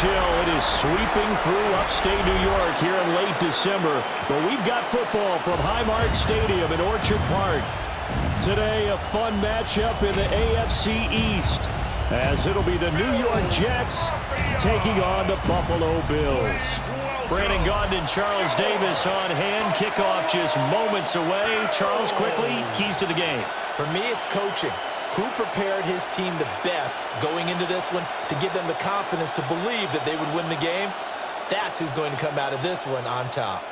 chill. It is sweeping through upstate New York here in late December. But we've got football from Highmark Stadium in Orchard Park. Today, a fun matchup in the AFC East, as it'll be the New York Jets taking on the Buffalo Bills. Brandon Gaudin and Charles Davis on hand. Kickoff just moments away. Charles, quickly, keys to the game. For me, it's coaching. Who prepared his team the best going into this one to give them the confidence to believe that they would win the game? That's who's going to come out of this one on top.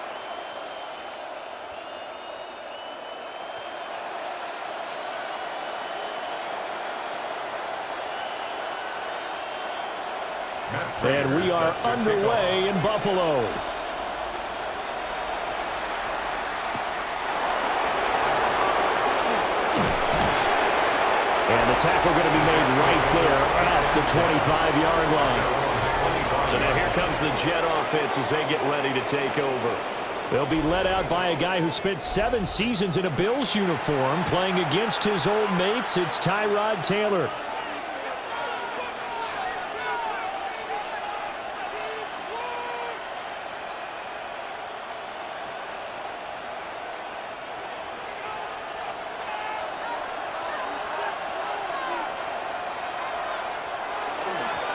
And we are underway in Buffalo. And the tackle going to be made right there at the 25-yard line. So now here comes the Jet offense as they get ready to take over. They'll be led out by a guy who spent 7 seasons in a Bills uniform playing against his old mates. It's Tyrod Taylor.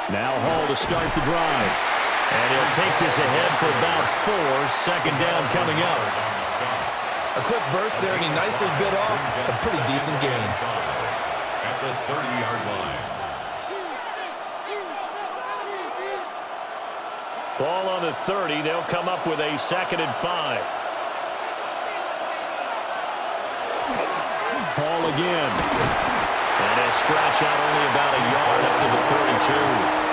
Now Hall to start the drive. And he'll take this ahead for about 4. Second down coming up. A quick burst there, and he nicely bit off a pretty decent gain. At the 30-yard line. Ball on the 30. They'll come up with a 2nd and 5. Ball again. And a scratch out only about a yard up to the 32.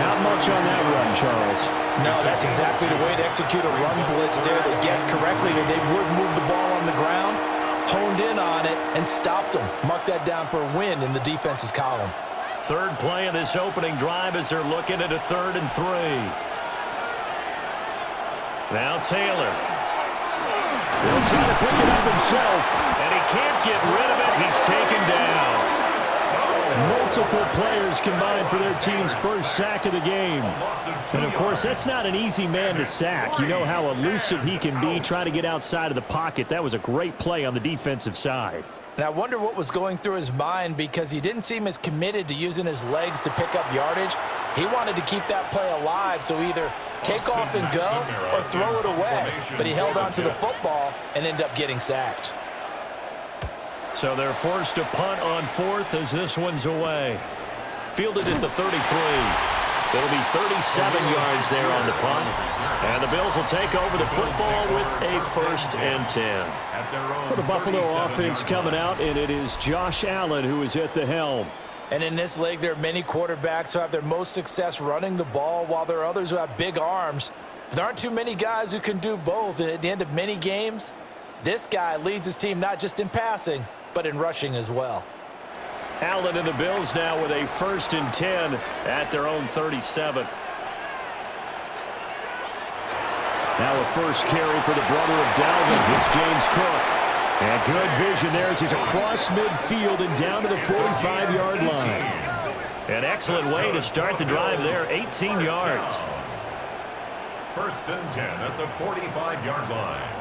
Not much on that run, Charles. No, that's exactly the way to execute a run blitz there. They guessed correctly that they would move the ball on the ground, honed in on it, and stopped them. Mark that down for a win in the defense's column. Third play of this opening drive as they're looking at a 3rd and 3. Now Taylor. He'll try to pick it up himself, and he can't get rid of it. He's taken down. Multiple players combined for their team's first sack of the game. And, of course, that's not an easy man to sack. You know how elusive he can be, trying to get outside of the pocket. That was a great play on the defensive side. And I wonder what was going through his mind, because he didn't seem as committed to using his legs to pick up yardage. He wanted to keep that play alive, so either take off and go or throw it away. But he held on to the football and ended up getting sacked. So they're forced to punt on 4th as this one's away. Fielded at the 33. It'll be 37 yards there on the punt. And the Bills will take over the football with a 1st and 10. For the Buffalo offense coming out, and it is Josh Allen who is at the helm. And in this league, there are many quarterbacks who have their most success running the ball, while there are others who have big arms. But there aren't too many guys who can do both. And at the end of many games, this guy leads his team not just in passing, but in rushing as well. Allen and the Bills now with a 1st and 10 at their own 37. Now a first carry for the brother of Dalvin. It's James Cook. And good vision there as he's across midfield and down to the 45-yard line. An excellent way to start the drive there, 18 yards. 1st and 10 at the 45-yard line.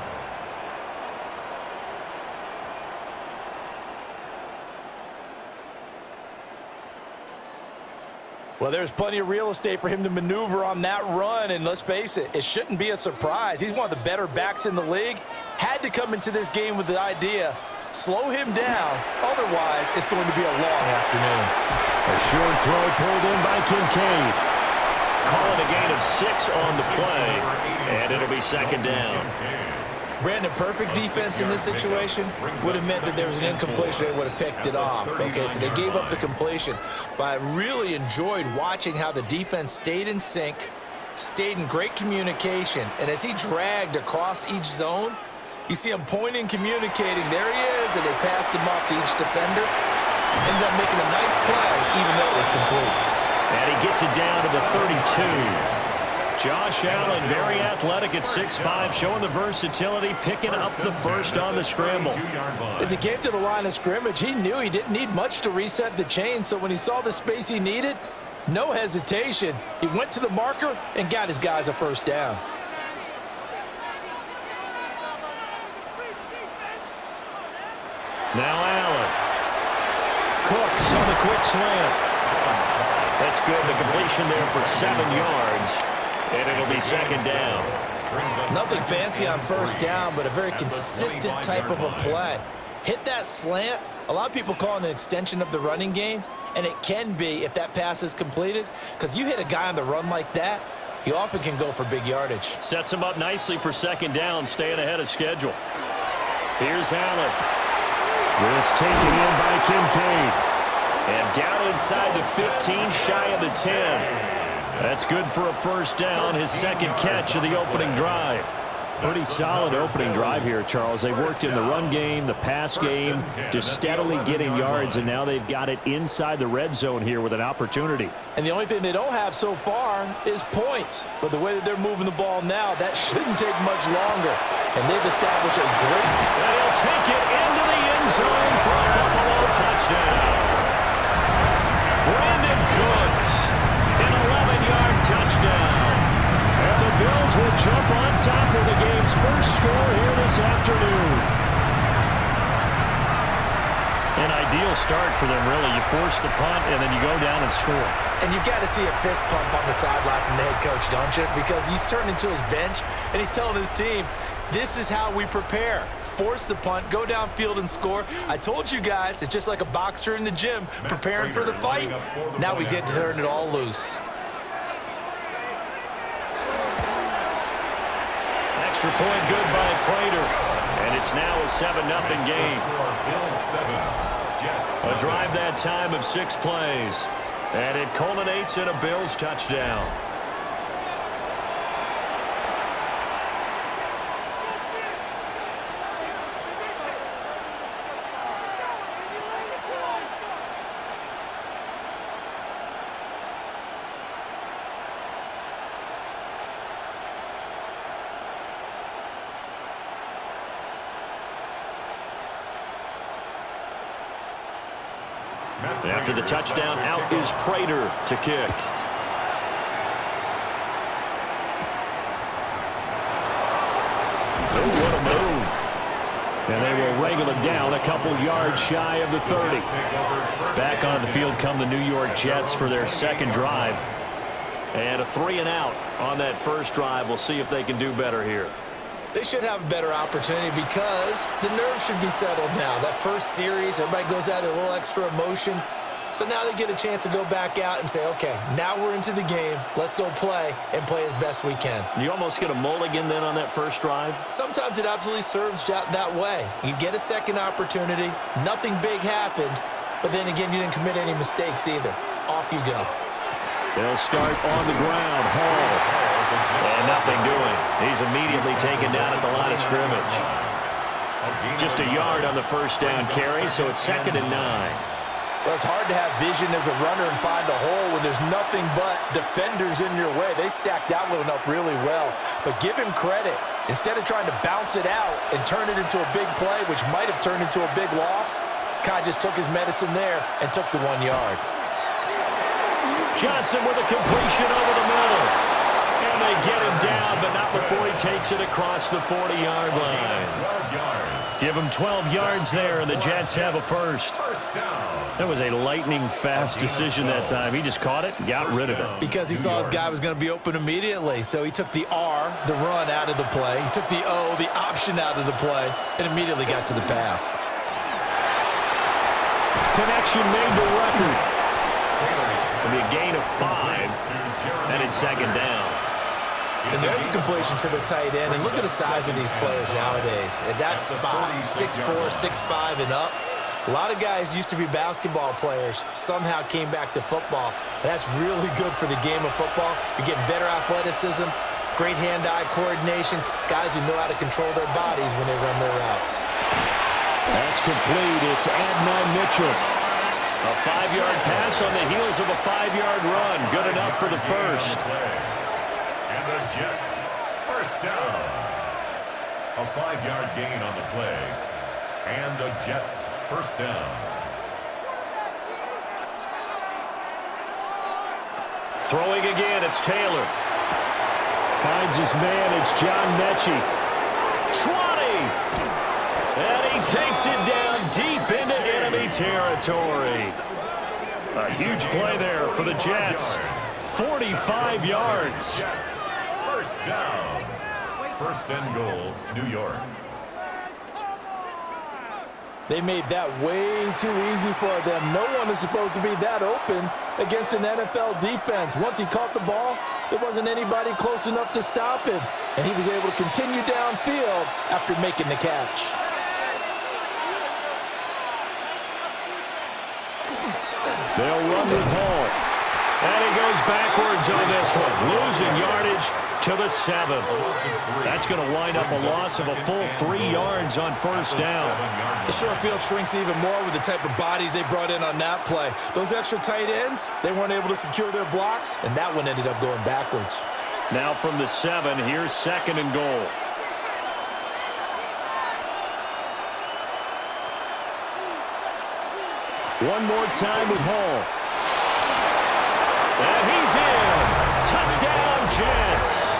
Well, there's plenty of real estate for him to maneuver on that run, and let's face it, it shouldn't be a surprise. He's one of the better backs in the league. Had to come into this game with the idea, slow him down, otherwise it's going to be a long afternoon. A short throw pulled in by Kincaid. Calling a gain of 6 on the play, and it'll be 2nd down. Brandon, perfect defense in this situation would have meant that there was an incompletion. They would have picked it off. Okay, so they gave up the completion. But I really enjoyed watching how the defense stayed in sync, stayed in great communication. And as he dragged across each zone, you see him pointing, communicating. There he is, and they passed him off to each defender. Ended up making a nice play, even though it was complete. And he gets it down to the 32. Josh Allen, very athletic at 6'5", showing the versatility, picking up the first on the scramble. As he came to the line of scrimmage, he knew he didn't need much to reset the chain, so when he saw the space he needed, No hesitation. He went to the marker and got his guys a first down. Now Allen. Cooks on the quick slant. That's good. The completion there for 7 yards. And it'll be second down. Nothing fancy on first down, but a very consistent type of a play. Hit that slant. A lot of people call it an extension of the running game, and it can be if that pass is completed, because you hit a guy on the run like that, he often can go for big yardage. Sets him up nicely for second down, staying ahead of schedule. Here's Allen. This taken in by Kincaid. And down inside the 15, shy of the 10. That's good for a first down, his second catch of the opening drive. Pretty solid opening drive here, Charles. They've worked in the run game, the pass game, just steadily getting yards, and now they've got it inside the red zone here with an opportunity. And the only thing they don't have so far is points. But the way that they're moving the ball now, that shouldn't take much longer. And they've established a great... And he'll take it into the end zone for a Buffalo touchdown. Brandon Cooks, an 11-yard touchdown. And the Bills will jump on top of the game's first score here this afternoon. An ideal start for them, really. You force the punt, and then you go down and score. And you've got to see a fist pump on the sideline from the head coach, don't you? Because he's turned into his bench, and he's telling his team, this is how we prepare. Force the punt, go downfield and score. I told you guys, it's just like a boxer in the gym, preparing for the fight. Now we get to turn it all loose. Extra point good by Prater. And it's now a 7-0 game. A drive that time of 6 plays. And it culminates in a Bills touchdown. After the touchdown, out is Prater to kick. Oh, what a move. And they will wrangle it down a couple yards shy of the 30. Back on the field come the New York Jets for their second drive. And a 3-and-out on that first drive. We'll see if they can do better here. They should have a better opportunity because the nerves should be settled now. That first series, everybody goes out a little extra emotion. So now they get a chance to go back out and say, okay, now we're into the game. Let's go play and play as best we can. You almost get a mulligan then on that first drive? Sometimes it absolutely serves that way. You get a second opportunity. Nothing big happened. But then again, you didn't commit any mistakes either. Off you go. They'll start on the ground. Hall. And nothing doing. He's immediately taken down at the line of scrimmage. Just a yard on the first down carry, so it's 2nd and 9. Well, it's hard to have vision as a runner and find a hole when there's nothing but defenders in your way. They stacked that one up really well. But give him credit. Instead of trying to bounce it out and turn it into a big play, which might have turned into a big loss, Kai just took his medicine there and took the 1 yard. Johnson with a completion over the middle. And they get him down, but not before he takes it across the 40-yard line. Give him 12 yards there, and the Jets have a first. That was a lightning-fast decision that time. He just caught it and got rid of it. Because he saw his guy was going to be open immediately. So he took the R, the run, out of the play. He took the O, the option, out of the play, and immediately got to the pass. Connection made the record. It'll be a gain of 5, and it's 2nd down. And there's a completion to the tight end. And look at the size of these players nowadays. At that spot, 6'4", 6'5", and up. A lot of guys used to be basketball players, somehow came back to football. And that's really good for the game of football. You're getting better athleticism, great hand-eye coordination, guys who know how to control their bodies when they run their routes. That's complete. It's Adnan Mitchell. A 5-yard pass on the heels of a 5-yard run. Good enough for the first. And the Jets, first down. A 5-yard gain on the play. And the Jets, first down. Throwing again, it's Taylor. Finds his man, it's John Mechie. 20! And he takes it down deep into enemy territory. A huge play there for the Jets. 45 yards. First down. First and goal, New York. They made that way too easy for them. No one is supposed to be that open against an NFL defense. Once he caught the ball, there wasn't anybody close enough to stop him. And he was able to continue downfield after making the catch. They'll run with Hall. And he goes backwards on this one, losing yardage to the 7. That's going to wind up a loss of a full 3 yards on first down. The short field shrinks even more with the type of bodies they brought in on that play. Those extra tight ends, they weren't able to secure their blocks, and that one ended up going backwards. Now from the 7, here's second and goal. One more time with Hall. And he's in. Touchdown, Jets.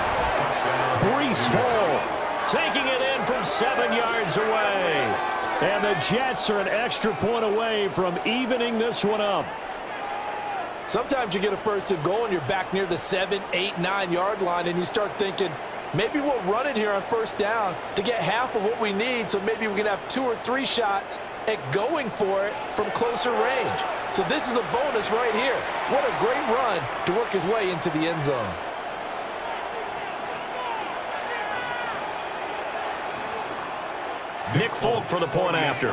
Breece Hall taking it in from 7 yards away. And the Jets are an extra point away from evening this one up. Sometimes you get a first and goal and you're back near the 7, 8, 9 yard line and you start thinking, maybe we'll run it here on first down to get half of what we need, so maybe we can have 2 or 3 shots at going for it from closer range. So this is a bonus right here. What a great run to work his way into the end zone. Nick Folk for the point after.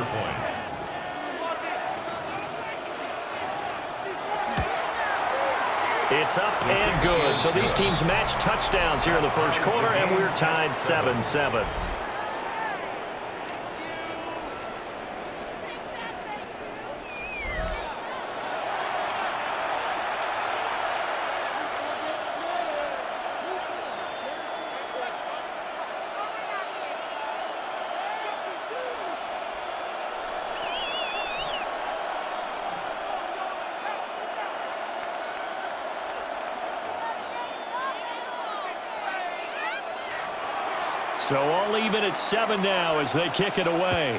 It's up and good. So these teams match touchdowns here in the first quarter, and we're tied 7-7. So all even at 7 now as they kick it away.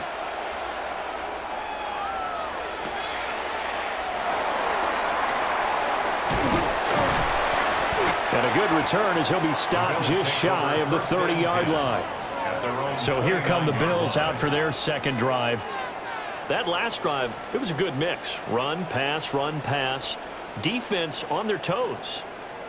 And a good return as he'll be stopped just shy of the 30-yard line. So here come the Bills out for their second drive. That last drive, it was a good mix. Run, pass, defense on their toes.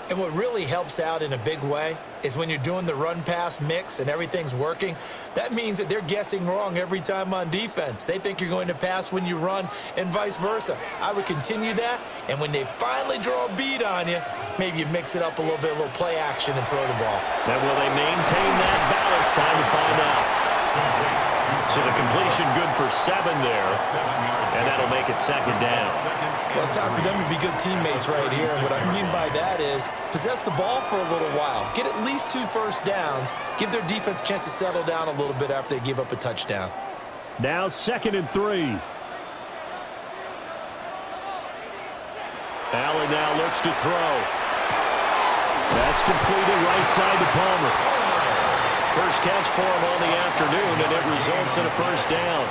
And what really helps out in a big way is when you're doing the run-pass mix and everything's working, that means that they're guessing wrong every time on defense. They think you're going to pass when you run and vice versa. I would continue that, and when they finally draw a beat on you, maybe you mix it up a little bit, a little play action and throw the ball. And will they maintain that balance? Time to find out. So the completion good for 7 there, and that'll make it second down. Well, it's time for them to be good teammates right here. And what I mean by that is possess the ball for a little while. Get at least 2 first downs. Give their defense a chance to settle down a little bit after they give up a touchdown. Now 2nd and 3. Allen now looks to throw. That's completed right side to Palmer. First catch for him on the afternoon, and it results in a first down.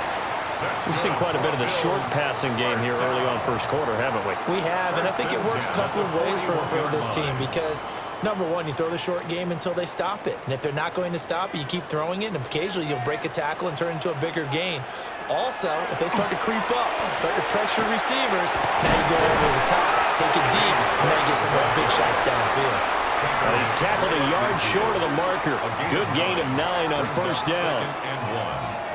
We've seen quite a bit of the short passing game here early on first quarter, haven't we? We have, and I think it works a couple of ways for this team because, number one, you throw the short game until they stop it. And if they're not going to stop it, you keep throwing it, and occasionally you'll break a tackle and turn it into a bigger gain. Also, if they start to creep up, start to pressure receivers, now you go over the top, take it deep, and now you get some of those big shots downfield. Well, he's tackled a yard short of the marker. Good gain of 9 on first down.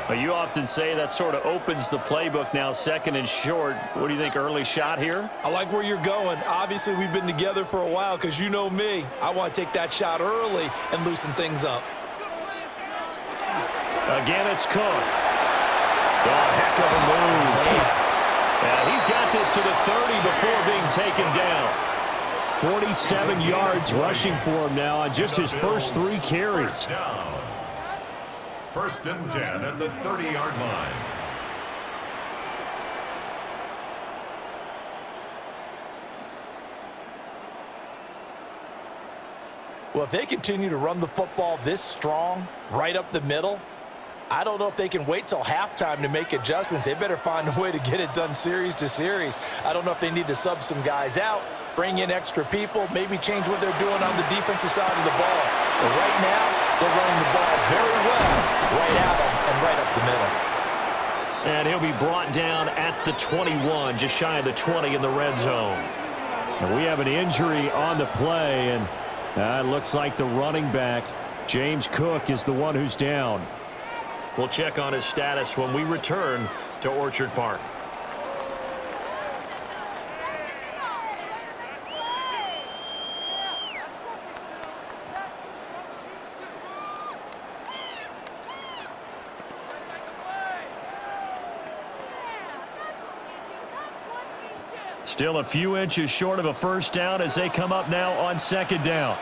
But you often say that sort of opens the playbook now, 2nd and short. What do you think, early shot here? I like where you're going. Obviously, we've been together for a while because you know me. I want to take that shot early and loosen things up. Again, it's Cook. Oh, heck of a move. And he's got this to the 30 before being taken down. 47 yards rushing for him now on just his first 3 carries. First and 10 at the 30-yard line. Well, if they continue to run the football this strong, right up the middle, I don't know if they can wait till halftime to make adjustments. They better find a way to get it done series to series. I don't know if they need to sub some guys out, bring in extra people, maybe change what they're doing on the defensive side of the ball. But right now, they're running the ball very well right at them and right up the middle. And he'll be brought down at the 21, just shy of the 20 in the red zone. And we have an injury on the play, and it looks like the running back, James Cook, is the one who's down. We'll check on his status when we return to Orchard Park. Still a few inches short of a first down as they come up now on second down.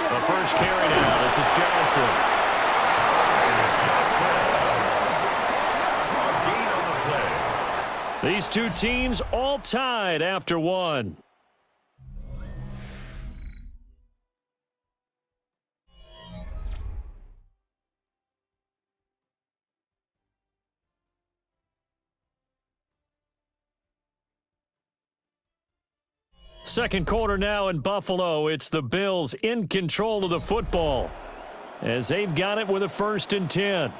The first carry now. This is Johnson. These two teams all tied after one. Second quarter now in Buffalo. It's the Bills in control of the football as they've got it with a 1st and 10.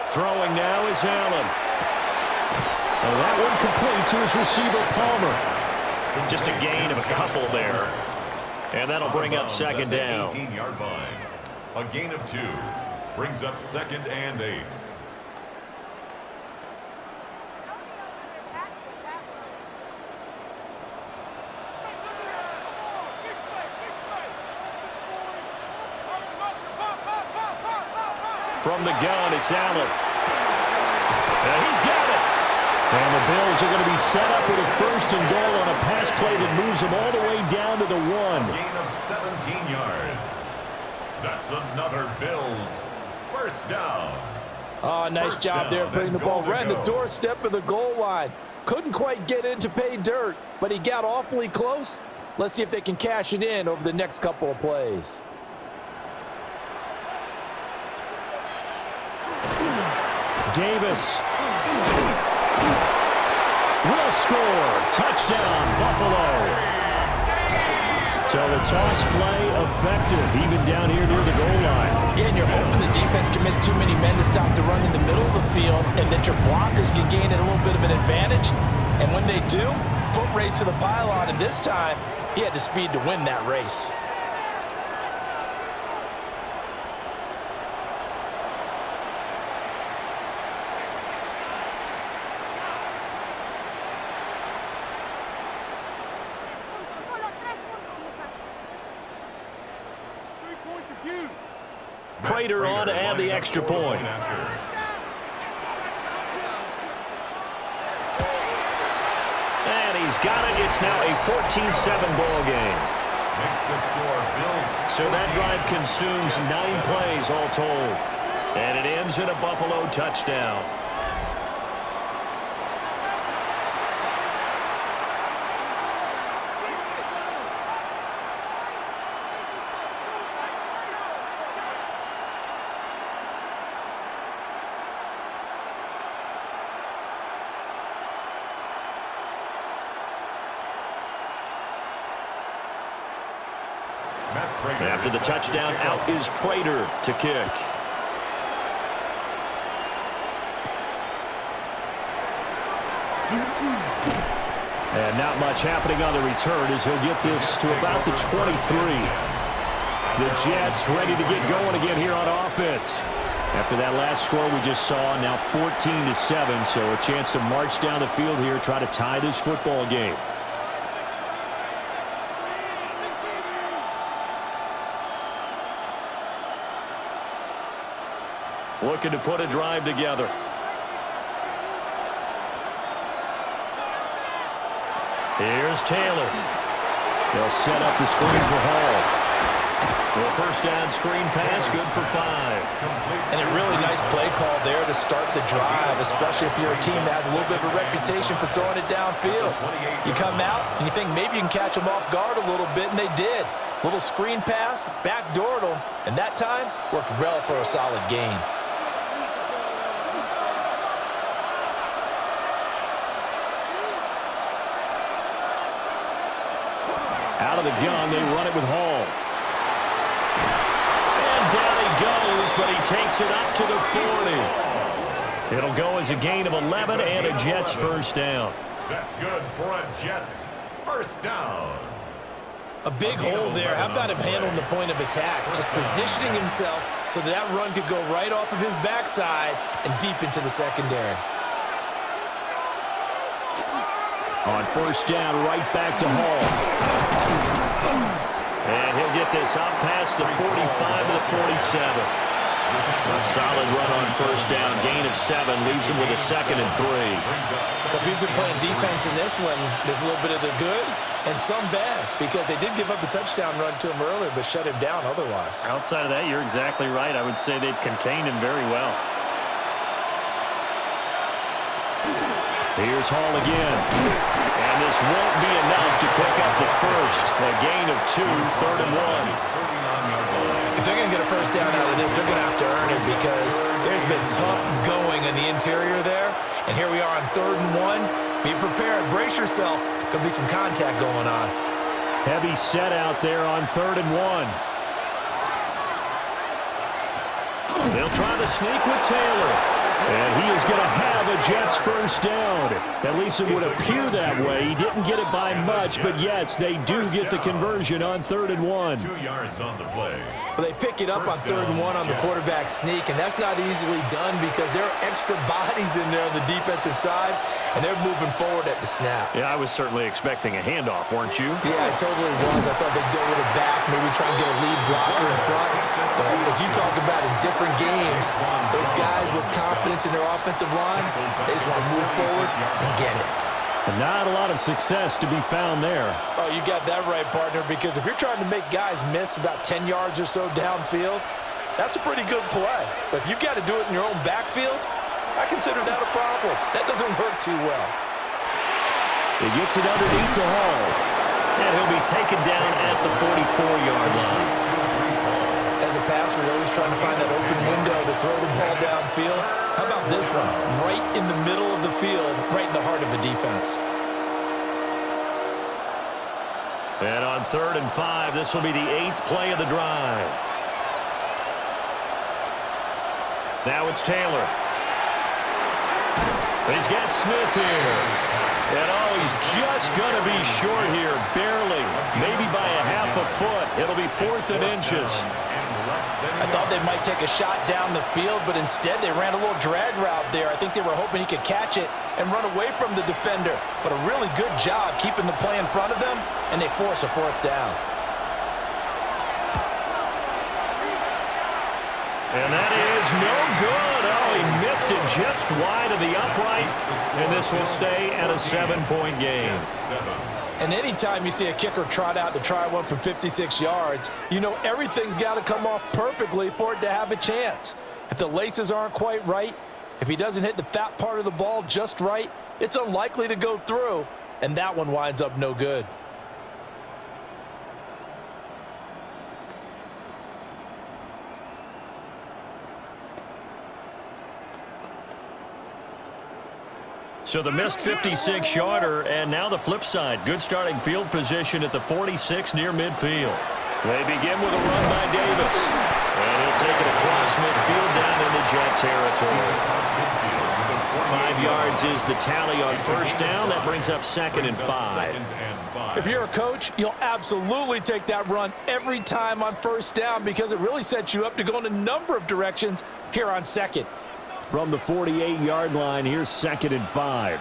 Throwing now is Allen. And that one complete to his receiver, Palmer. Just a gain of a couple there. And that'll bring up second down. 18-yard line. A gain of 2. Brings up 2nd and 8. From the gun, it's Allen. And he's got it. And the Bills are going to be set up with a 1st and goal on a pass play that moves them all the way down to the 1. Gain of 17 yards. That's another Bills 1st down. Oh, nice job there putting the ball right on the doorstep of the goal line. Couldn't quite get in to pay dirt, but he got awfully close. Let's see if they can cash it in over the next couple of plays. Davis will score. Touchdown, Buffalo. So the toss play effective, even down here near the goal line. Yeah, and you're hoping the defense commits too many men to stop the run in the middle of the field and that your blockers can gain a little bit of an advantage. And when they do, foot race to the pylon, and this time, he had the speed to win that race. Prater on to add the extra point. And he's got it. It's now a 14-7 ball game. Makes the score Bills. So that drive consumes 9 plays all told. And it ends in a Buffalo touchdown. After the touchdown, out is Prater to kick. And not much happening on the return as he'll get this to about the 23. The Jets ready to get going again here on offense. After that last score we just saw, now 14-7, so a chance to march down the field here, try to tie this football game. Looking to put a drive together. Here's Taylor. They'll set up the screen for Hall. Well, first down screen pass, good for 5. And a really nice play call there to start the drive, especially if you're a team that has a little bit of a reputation for throwing it downfield. You come out and you think maybe you can catch them off guard a little bit, and they did. Little screen pass, backdoored them, and that time worked well for a solid gain. Out of the gun, they run it with Hall. And down he goes, but he takes it up to the 40. It'll go as a gain of 11 and a Jets first down. That's good for a Jets first down. A big hole there. How about him handling the point of attack? Just positioning himself so that run could go right off of his backside and deep into the secondary. On first down, right back to Hall. And he'll get this out past the 45 to the 47. A solid run on first down. Gain of 7 leaves him with a 2nd and 3. So if you've been playing defense in this one, there's a little bit of the good and some bad, because they did give up the touchdown run to him earlier but shut him down otherwise. Outside of that, you're exactly right. I would say they've contained him very well. Here's Hall again. And this won't be enough to pick up the first. A gain of 2, 3rd and 1. If they're going to get a first down out of this, they're going to have to earn it, because there's been tough going in the interior there. And here we are on 3rd and 1. Be prepared. Brace yourself. There'll be some contact going on. Heavy set out there on 3rd and 1. They'll try to sneak with Taylor. And he is going to have a Jets first down. At least it would appear that way. He didn't get it by much, but yes, they do get the conversion on 3rd and 1. 2 yards on the play. Well, they pick it up on 3rd and 1 on the quarterback sneak, and that's not easily done because there are extra bodies in there on the defensive side, and they're moving forward at the snap. Yeah, I was certainly expecting a handoff, weren't you? Yeah, I totally was. I thought they'd go with it back, maybe try and get a lead blocker in front. But as you talk about in different games, those guys with confidence in their offensive line, they just want to move forward and get it. Not a lot of success to be found there. Oh, you got that right, partner, because if you're trying to make guys miss about 10 yards or so downfield, that's a pretty good play. But if you've got to do it in your own backfield, I consider that a problem. That doesn't work too well. He gets it underneath to Hall. And he'll be taken down at the 44-yard line. As a passer, you're always trying to find that open window to throw the ball downfield. How about this one? Right in the middle of the field, right in the heart of a defense. And on 3rd and 5, this will be the 8th play of the drive. Now it's Taylor. He's got Smith here. And oh, he's just going to be short here, barely, maybe by a half a foot. It'll be 4th and inches. I thought they might take a shot down the field, but instead they ran a little drag route there. I think they were hoping he could catch it and run away from the defender. But a really good job keeping the play in front of them, and they force a 4th down. And that is no good. Oh, he missed it just wide of the upright. And this will stay at a 7-point game. And anytime you see a kicker trot out to try one from 56 yards, you know everything's got to come off perfectly for it to have a chance. If the laces aren't quite right, if he doesn't hit the fat part of the ball just right, it's unlikely to go through, and that one winds up no good. So the missed 56-yarder, and now the flip side. Good starting field position at the 46 near midfield. They begin with a run by Davis. And he'll take it across midfield down into Jet territory. 5 yards is the tally on first down. That brings up 2nd and 5. If you're a coach, you'll absolutely take that run every time on first down because it really sets you up to go in a number of directions here on 2nd. From the 48-yard line, here's 2nd and 5.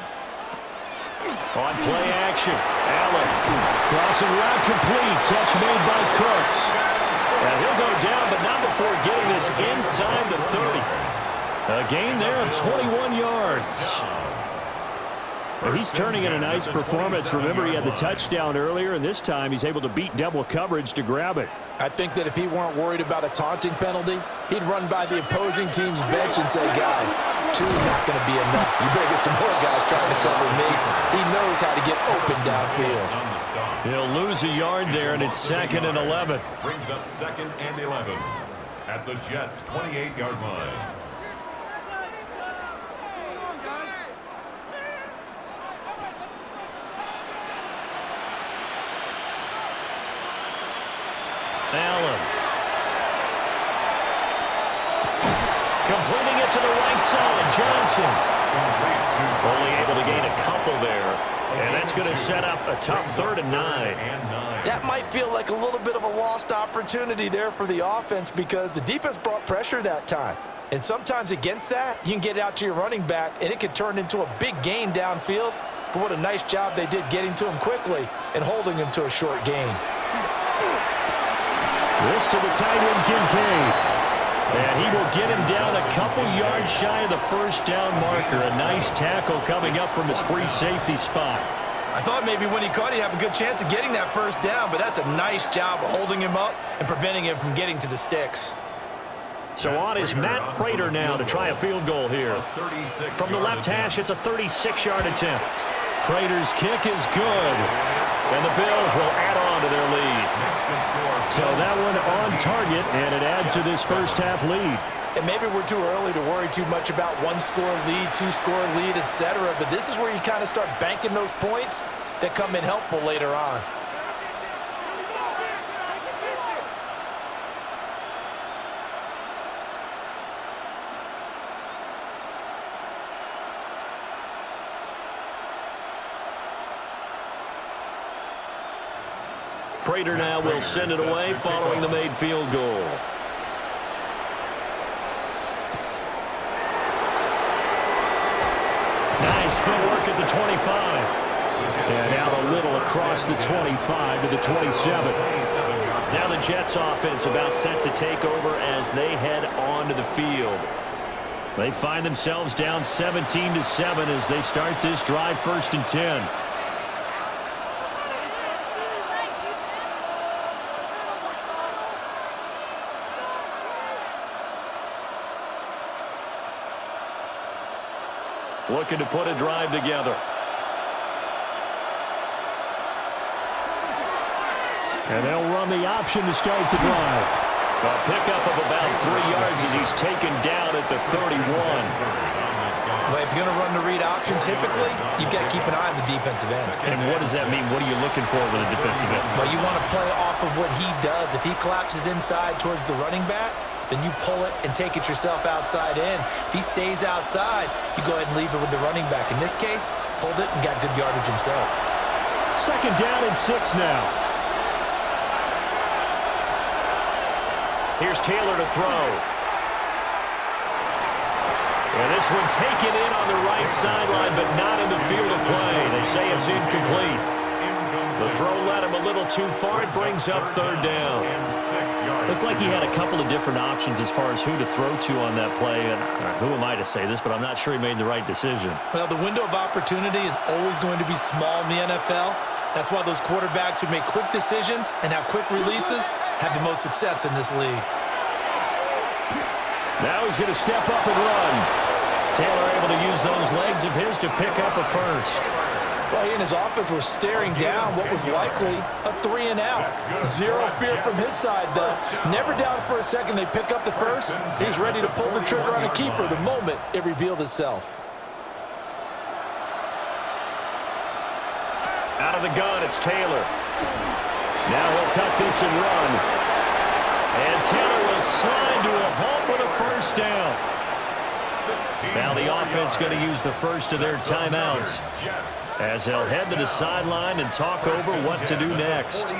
On play action, Allen. Crossing route complete. Catch made by Cooks. And he'll go down, but not before getting this inside the 30. A gain there of 21 yards. And he's turning in a nice performance. Remember, he had the touchdown earlier, and this time he's able to beat double coverage to grab it. I think that if he weren't worried about a taunting penalty, he'd run by the opposing team's bench and say, guys, two's not going to be enough. You better get some more guys trying to cover me. He knows how to get open downfield. He'll lose a yard there, and it's 2nd and 11. Brings up 2nd and 11 at the Jets' 28-yard line. Allen. Completing it to the right side, Johnson. Only able to gain a couple there. And that's going to set up a tough 3rd and 9. That might feel like a little bit of a lost opportunity there for the offense because the defense brought pressure that time. And sometimes against that, you can get out to your running back, and it could turn into a big gain downfield. But what a nice job they did getting to him quickly and holding him to a short gain. This to the tight end, Kincaid. And he will get him down a couple yards shy of the first down marker. A nice tackle coming up from his free safety spot. I thought maybe when he caught, he'd have a good chance of getting that first down, but that's a nice job of holding him up and preventing him from getting to the sticks. So on is Matt Prater now to try a field goal here. From the left hash, it's a 36-yard attempt. Prater's kick is good. And the Bills will add on to their lead. So that one on target, and it adds to this first half lead. And maybe we're too early to worry too much about one-score lead, two-score lead, etc. But this is where you kind of start banking those points that come in helpful later on. Prater now will send it away following the made field goal. Nice footwork at the 25. And out a little across the 25 to the 27. Now the Jets offense about set to take over as they head onto the field. They find themselves down 17-7 as they start this drive 1st and 10. Looking to put a drive together. And they'll run the option to start the drive. A pickup of about 3 yards as he's taken down at the 31. Well, if you're going to run the read option, typically, you've got to keep an eye on the defensive end. And what does that mean? What are you looking for with a defensive end? Well, you want to play off of what he does. If he collapses inside towards the running back, then you pull it and take it yourself outside in. If he stays outside, you go ahead and leave it with the running back. In this case, pulled it and got good yardage himself. 2nd down and 6 now. Here's Taylor to throw. And this one taken in on the right sideline, but not in the field of play. They say it's incomplete. The throw led him a little too far. It brings up 3rd down. Looks like he had a couple of different options as far as who to throw to on that play. And who am I to say this, but I'm not sure he made the right decision. Well, the window of opportunity is always going to be small in the NFL. That's why those quarterbacks who make quick decisions and have quick releases have the most success in this league. Now he's going to step up and run. Taylor able to use those legs of his to pick up a first. Well, he and his offense were staring down what was likely a 3 and out. Zero fear from his side, though. Never down for a second. They pick up the first. He's ready to pull the trigger on a keeper the moment it revealed itself. Out of the gun, it's Taylor. Now he'll tuck this and run. And Taylor will slide to a halt with a first down. Now the offense going to use the first of their timeouts as they'll head to the sideline and talk over what to do next.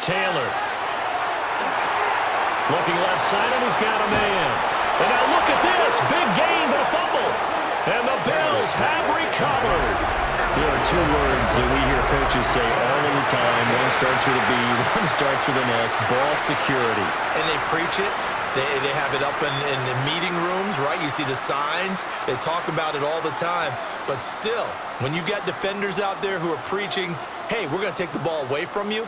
Taylor. Looking left side, and he's got a man. And now look at this. Big gain, but a fumble. And the Bills have recovered. There are two words that we hear coaches say all of the time. One starts with a B, one starts with an S. Ball security. And they preach it. They have it up in meeting rooms, right? You see the signs. They talk about it all the time. But still, when you've got defenders out there who are preaching, hey, we're going to take the ball away from you,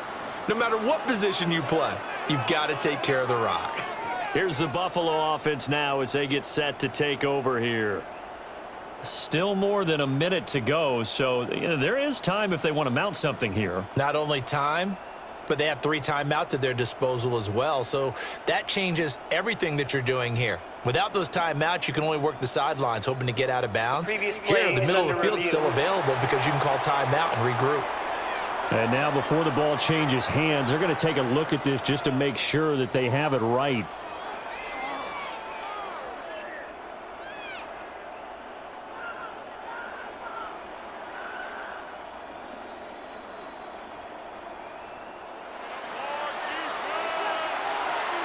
no matter what position you play, you've got to take care of the rock. Here's the Buffalo offense now as they get set to take over here. Still more than a minute to go, so there is time if they want to mount something here. Not only time, but they have 3 timeouts at their disposal as well. So that changes everything that you're doing here. Without those timeouts, you can only work the sidelines, hoping to get out of bounds. Here, the middle of the field is still available because you can call timeout and regroup. And now before the ball changes hands, they're going to take a look at this just to make sure that they have it right.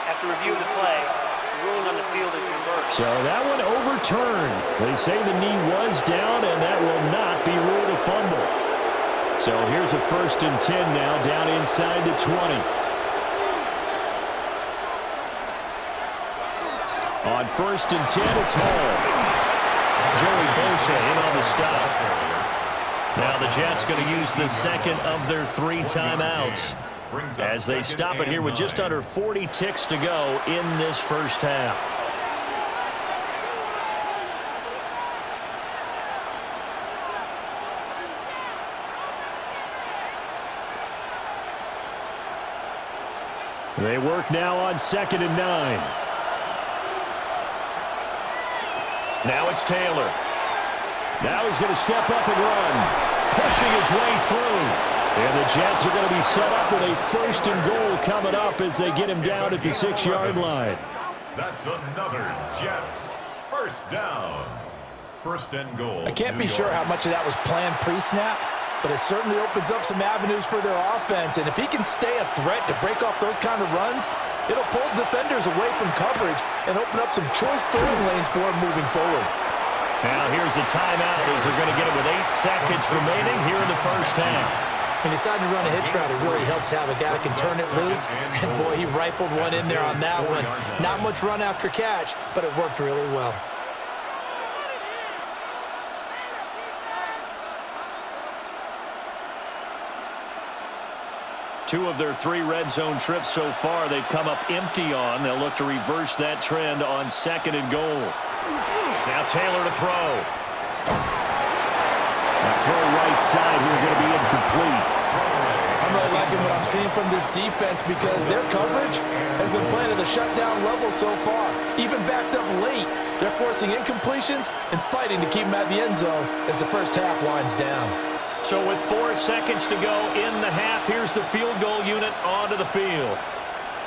After reviewing the play, the ruling on the field is reversed. So that one overturned. They say the knee was down, and that will not be ruled a fumble. So here's a 1st and 10 now, down inside the 20. On 1st and 10, it's Hall. Joey Bosa in on the stop. Now the Jets going to use the second of their 3 timeouts as they stop it here with just under 40 ticks to go in this first half. They work now on 2nd and 9. Now it's Taylor. Now he's going to step up and run, pushing his way through. And the Jets are going to be set up with a 1st and goal coming up as they get him down at the 6-yard line. That's another Jets 1st down. 1st and goal. I can't be sure how much of that was planned pre-snap, but it certainly opens up some avenues for their offense. And if he can stay a threat to break off those kind of runs, it'll pull defenders away from coverage and open up some choice throwing lanes for him moving forward. Now here's a timeout as they're going to get it with 8 seconds remaining here in the first half. He decided to run a hitch route. It really helps to have a guy that can turn it loose. And, boy, he rifled one in there on that one. Not much run after catch, but it worked really well. Two of their 3 red zone trips so far they've come up empty on. They'll look to reverse that trend on 2nd and goal. Now Taylor to throw. That throw right side here going to be incomplete. I'm really liking what I'm seeing from this defense because their coverage has been playing at a shutdown level so far. Even backed up late, they're forcing incompletions and fighting to keep them at the end zone as the first half winds down. So with 4 seconds to go in the half, here's the field goal unit onto the field.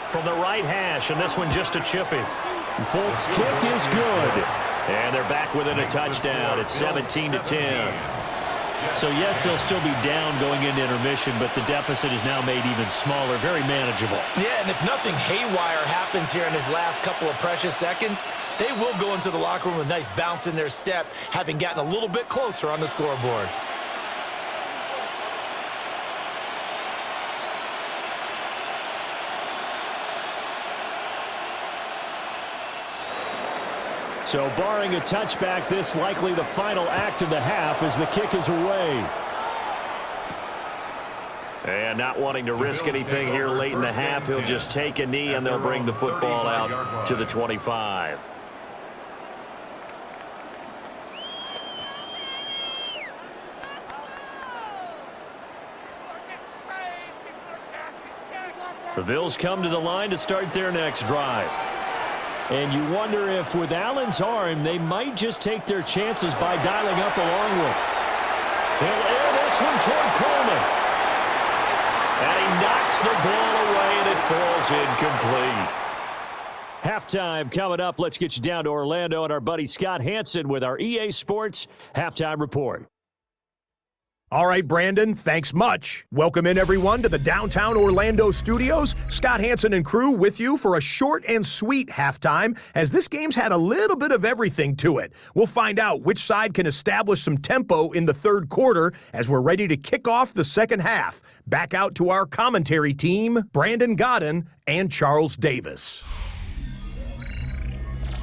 From the right hash, and this one just a chipping. Folks' kick is good. And they're back within a touchdown. It's 17-10. So, yes, they'll still be down going into intermission, but the deficit is now made even smaller, very manageable. Yeah, and if nothing haywire happens here in his last couple of precious seconds, they will go into the locker room with a nice bounce in their step, having gotten a little bit closer on the scoreboard. So barring a touchback, this likely the final act of the half as the kick is away. And not wanting to risk anything here late in the half, he'll just take a knee and they'll bring the football out to the 25. The Bills come to the line to start their next drive. And you wonder if with Allen's arm, they might just take their chances by dialing up a long one. He'll air this one toward Coleman. And he knocks the ball away, and it falls incomplete. Halftime coming up. Let's get you down to Orlando and our buddy Scott Hansen with our EA Sports Halftime Report. All right, Brandon, thanks much. Welcome in, everyone, to the downtown Orlando studios. Scott Hansen and crew with you for a short and sweet halftime, as this game's had a little bit of everything to it. We'll find out which side can establish some tempo in the third quarter as we're ready to kick off the second half. Back out to our commentary team, Brandon Godden and Charles Davis.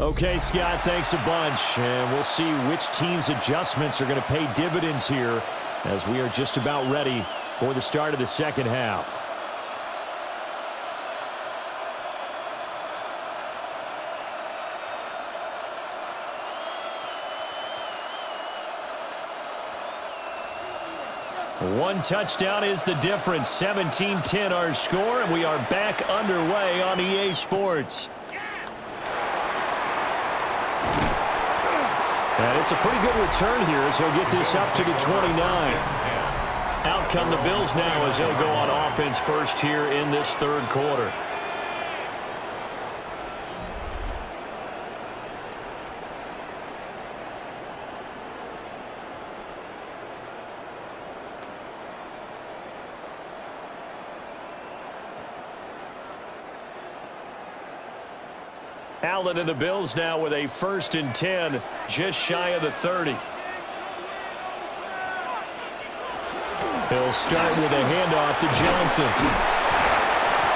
Okay, Scott, thanks a bunch. And we'll see which team's adjustments are going to pay dividends here, as we are just about ready for the start of the second half. One touchdown is the difference. 17-10 our score, and we are back underway on EA Sports. And it's a pretty good return here as he'll get this up to the 29. Out come the Bills now as they'll go on offense first here in this third quarter. Allen and the Bills now with a 1st and 10, just shy of the 30. He'll start with a handoff to Johnson.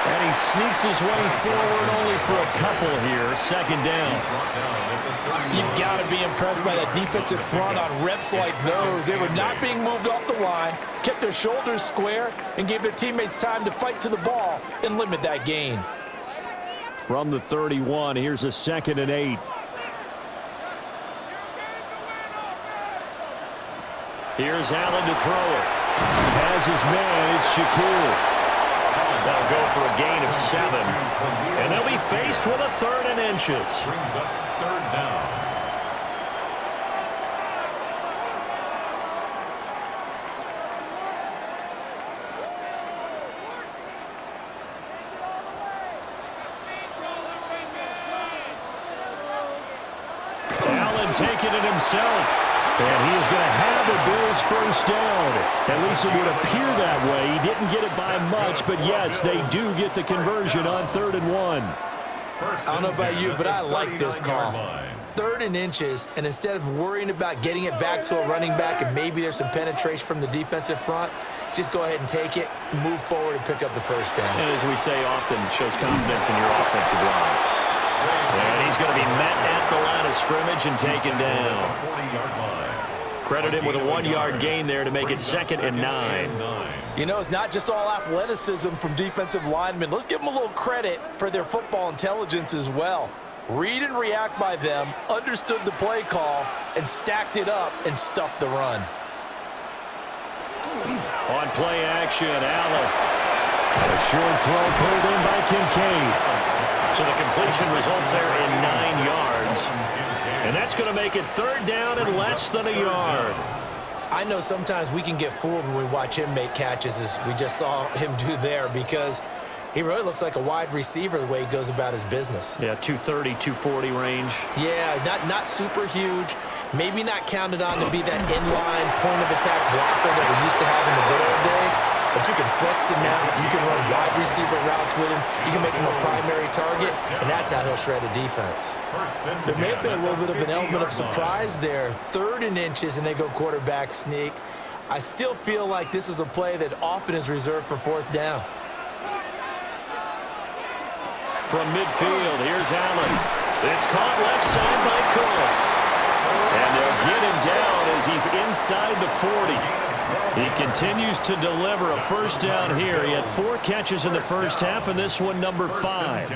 And he sneaks his way forward only for a couple here. Second down. You've got to be impressed by that defensive front on reps like those. They were not being moved off the line, kept their shoulders square, and gave their teammates time to fight to the ball and limit that gain. From the 31, here's a 2nd and 8. Here's Allen to throw it. Has his man, it's Shaquille. That'll go for a gain of 7. And they'll be faced with a 3rd and inches. Brings up 3rd down. Taking it himself, and he is going to have the Bills' first down. At least it would appear that way. He didn't get it by much, but yes, they do get the conversion on 3rd and 1. I don't know about you, but I like this call. 3rd and inches, and instead of worrying about getting it back to a running back and maybe there's some penetration from the defensive front, just go ahead and take it, move forward, and pick up the first down. And as we say often, shows confidence in your offensive line. And he's going to be met at the line of scrimmage and taken down. Credit him with a 1-yard gain there to make it 2nd and 9. You know, it's not just all athleticism from defensive linemen. Let's give them a little credit for their football intelligence as well. Read and react by them, understood the play call, and stacked it up and stuffed the run. On play action, Allen. A short throw pulled in by Kincaid. So the completion results there in 9 yards. And that's going to make it 3rd down and less than a yard. I know sometimes we can get fooled when we watch him make catches, as we just saw him do there, because he really looks like a wide receiver the way he goes about his business. Yeah, 230, 240 range. Yeah, not super huge. Maybe not counted on to be that inline point-of-attack blocker that we used to have in the good old days. But you can flex him now. You can run wide receiver routes with him. You can make him a primary target, and that's how he'll shred a defense. There may have been a little bit of an element of surprise there. 3rd and inches, and they go quarterback sneak. I still feel like this is a play that often is reserved for 4th down. From midfield, here's Allen. It's caught left side by Cooks. And they'll get him down as he's inside the 40. He continues to deliver a first down here. He had 4 catches in the first half, and this one number 5.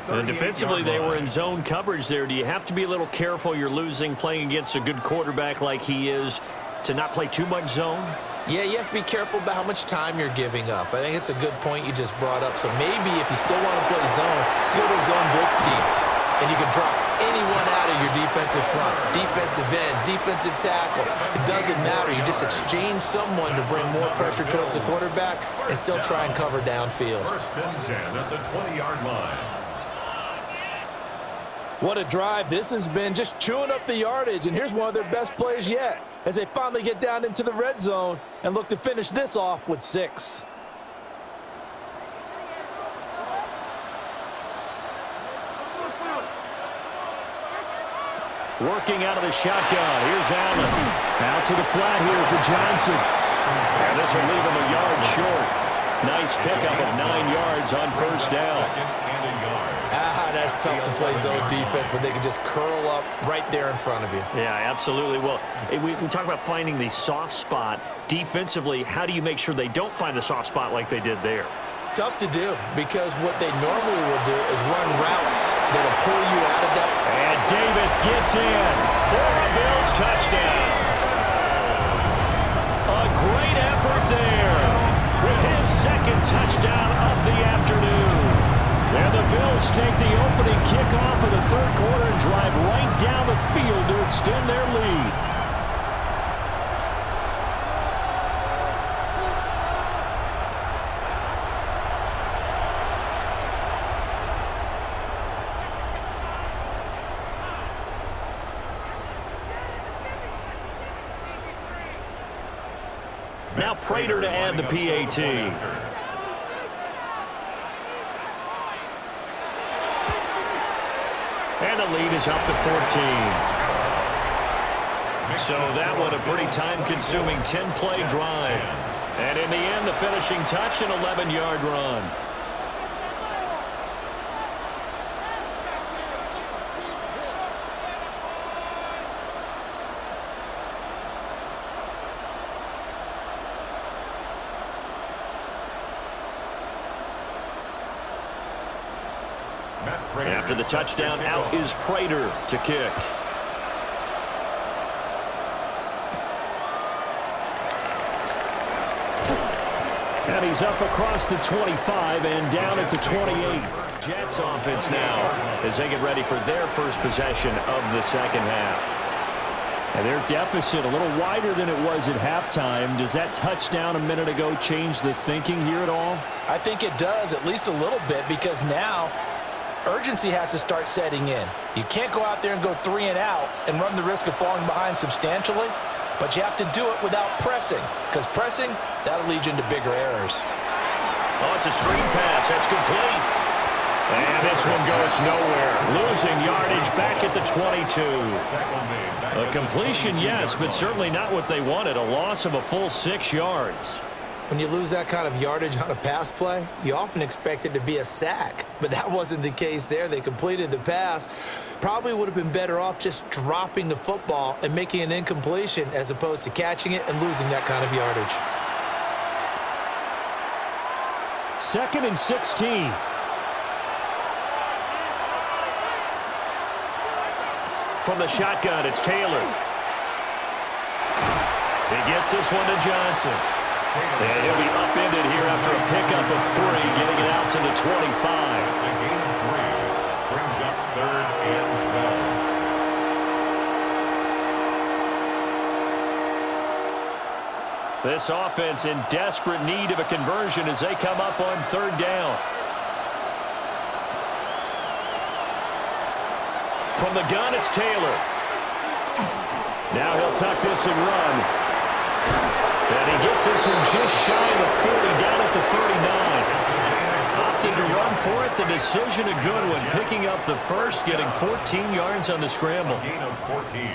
And defensively, they were in zone coverage there. Do you have to be a little careful? You're losing, playing against a good quarterback like he is, to not play too much zone? Yeah, you have to be careful about how much time you're giving up. I think it's a good point you just brought up. So maybe if you still want to play zone, you go to a zone blitz scheme. And you can drop anyone out of your defensive front, defensive end, defensive tackle. It doesn't matter. You just exchange someone to bring more pressure towards the quarterback and still try and cover downfield. 1st and 10 at the 20-yard line. What a drive this has been, just chewing up the yardage. And here's one of their best plays yet as they finally get down into the red zone and look to finish this off with 6. Working out of the shotgun. Here's Allen. Out to the flat here for Johnson. And this will leave him a yard short. Nice pickup of 9 yards on first down. That's tough to play zone defense when they can just curl up right there in front of you. Yeah, absolutely. Well, we talk about finding the soft spot. Defensively, how do you make sure they don't find the soft spot like they did there? Tough to do because what they normally will do is run routes that'll pull you out of that. And Davis gets in for a Bills touchdown. A great effort there with his second touchdown of the afternoon. And the Bills take the opening kickoff of the third quarter and drive right down the field to extend their lead. Now Prater to add the PAT. And the lead is up to 14. So that one a pretty time-consuming 10-play drive. And in the end, the finishing touch, an 11-yard run. After the touchdown, out is Prater to kick. And he's up across the 25 and down at the 28. Jets offense now as they get ready for their first possession of the second half. And their deficit a little wider than it was at halftime. Does that touchdown a minute ago change the thinking here at all? I think it does, at least a little bit, because now urgency has to start setting in. You can't go out there and go 3 and out and run the risk of falling behind substantially, but you have to do it without pressing, because pressing, that'll lead you into bigger errors. Oh, it's a screen pass. That's complete. And this one goes nowhere. Losing yardage back at the 22. A completion, yes, but certainly not what they wanted. A loss of a full 6 yards. When you lose that kind of yardage on a pass play, you often expect it to be a sack, but that wasn't the case there. They completed the pass. Probably would have been better off just dropping the football and making an incompletion as opposed to catching it and losing that kind of yardage. 2nd and 16. From the shotgun, it's Taylor. He gets this one to Johnson. And he'll be upended here after a pickup of 3, getting it out to the 25. It's a gain of 3. Brings up 3rd and 12. This offense in desperate need of a conversion as they come up on 3rd down. From the gun, it's Taylor. Now he'll tuck this and run. And he gets this one just shy of the 40, down at the 39. Opted to run for it. The decision a good one. Picking up the first, getting 14 yards on the scramble. Gain of 14.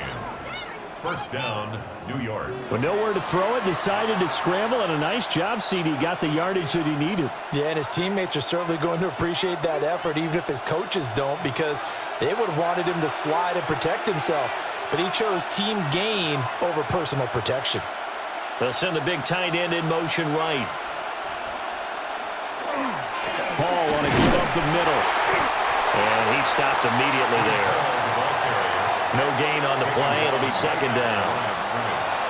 First down, New York. With nowhere to throw it, decided to scramble, and a nice job, CD. Got the yardage that he needed. Yeah, and his teammates are certainly going to appreciate that effort, even if his coaches don't, because they would have wanted him to slide and protect himself. But he chose team gain over personal protection. They'll send the big tight end in motion right. Ball on a give up the middle. And he stopped immediately there. No gain on the play. It'll be 2nd down.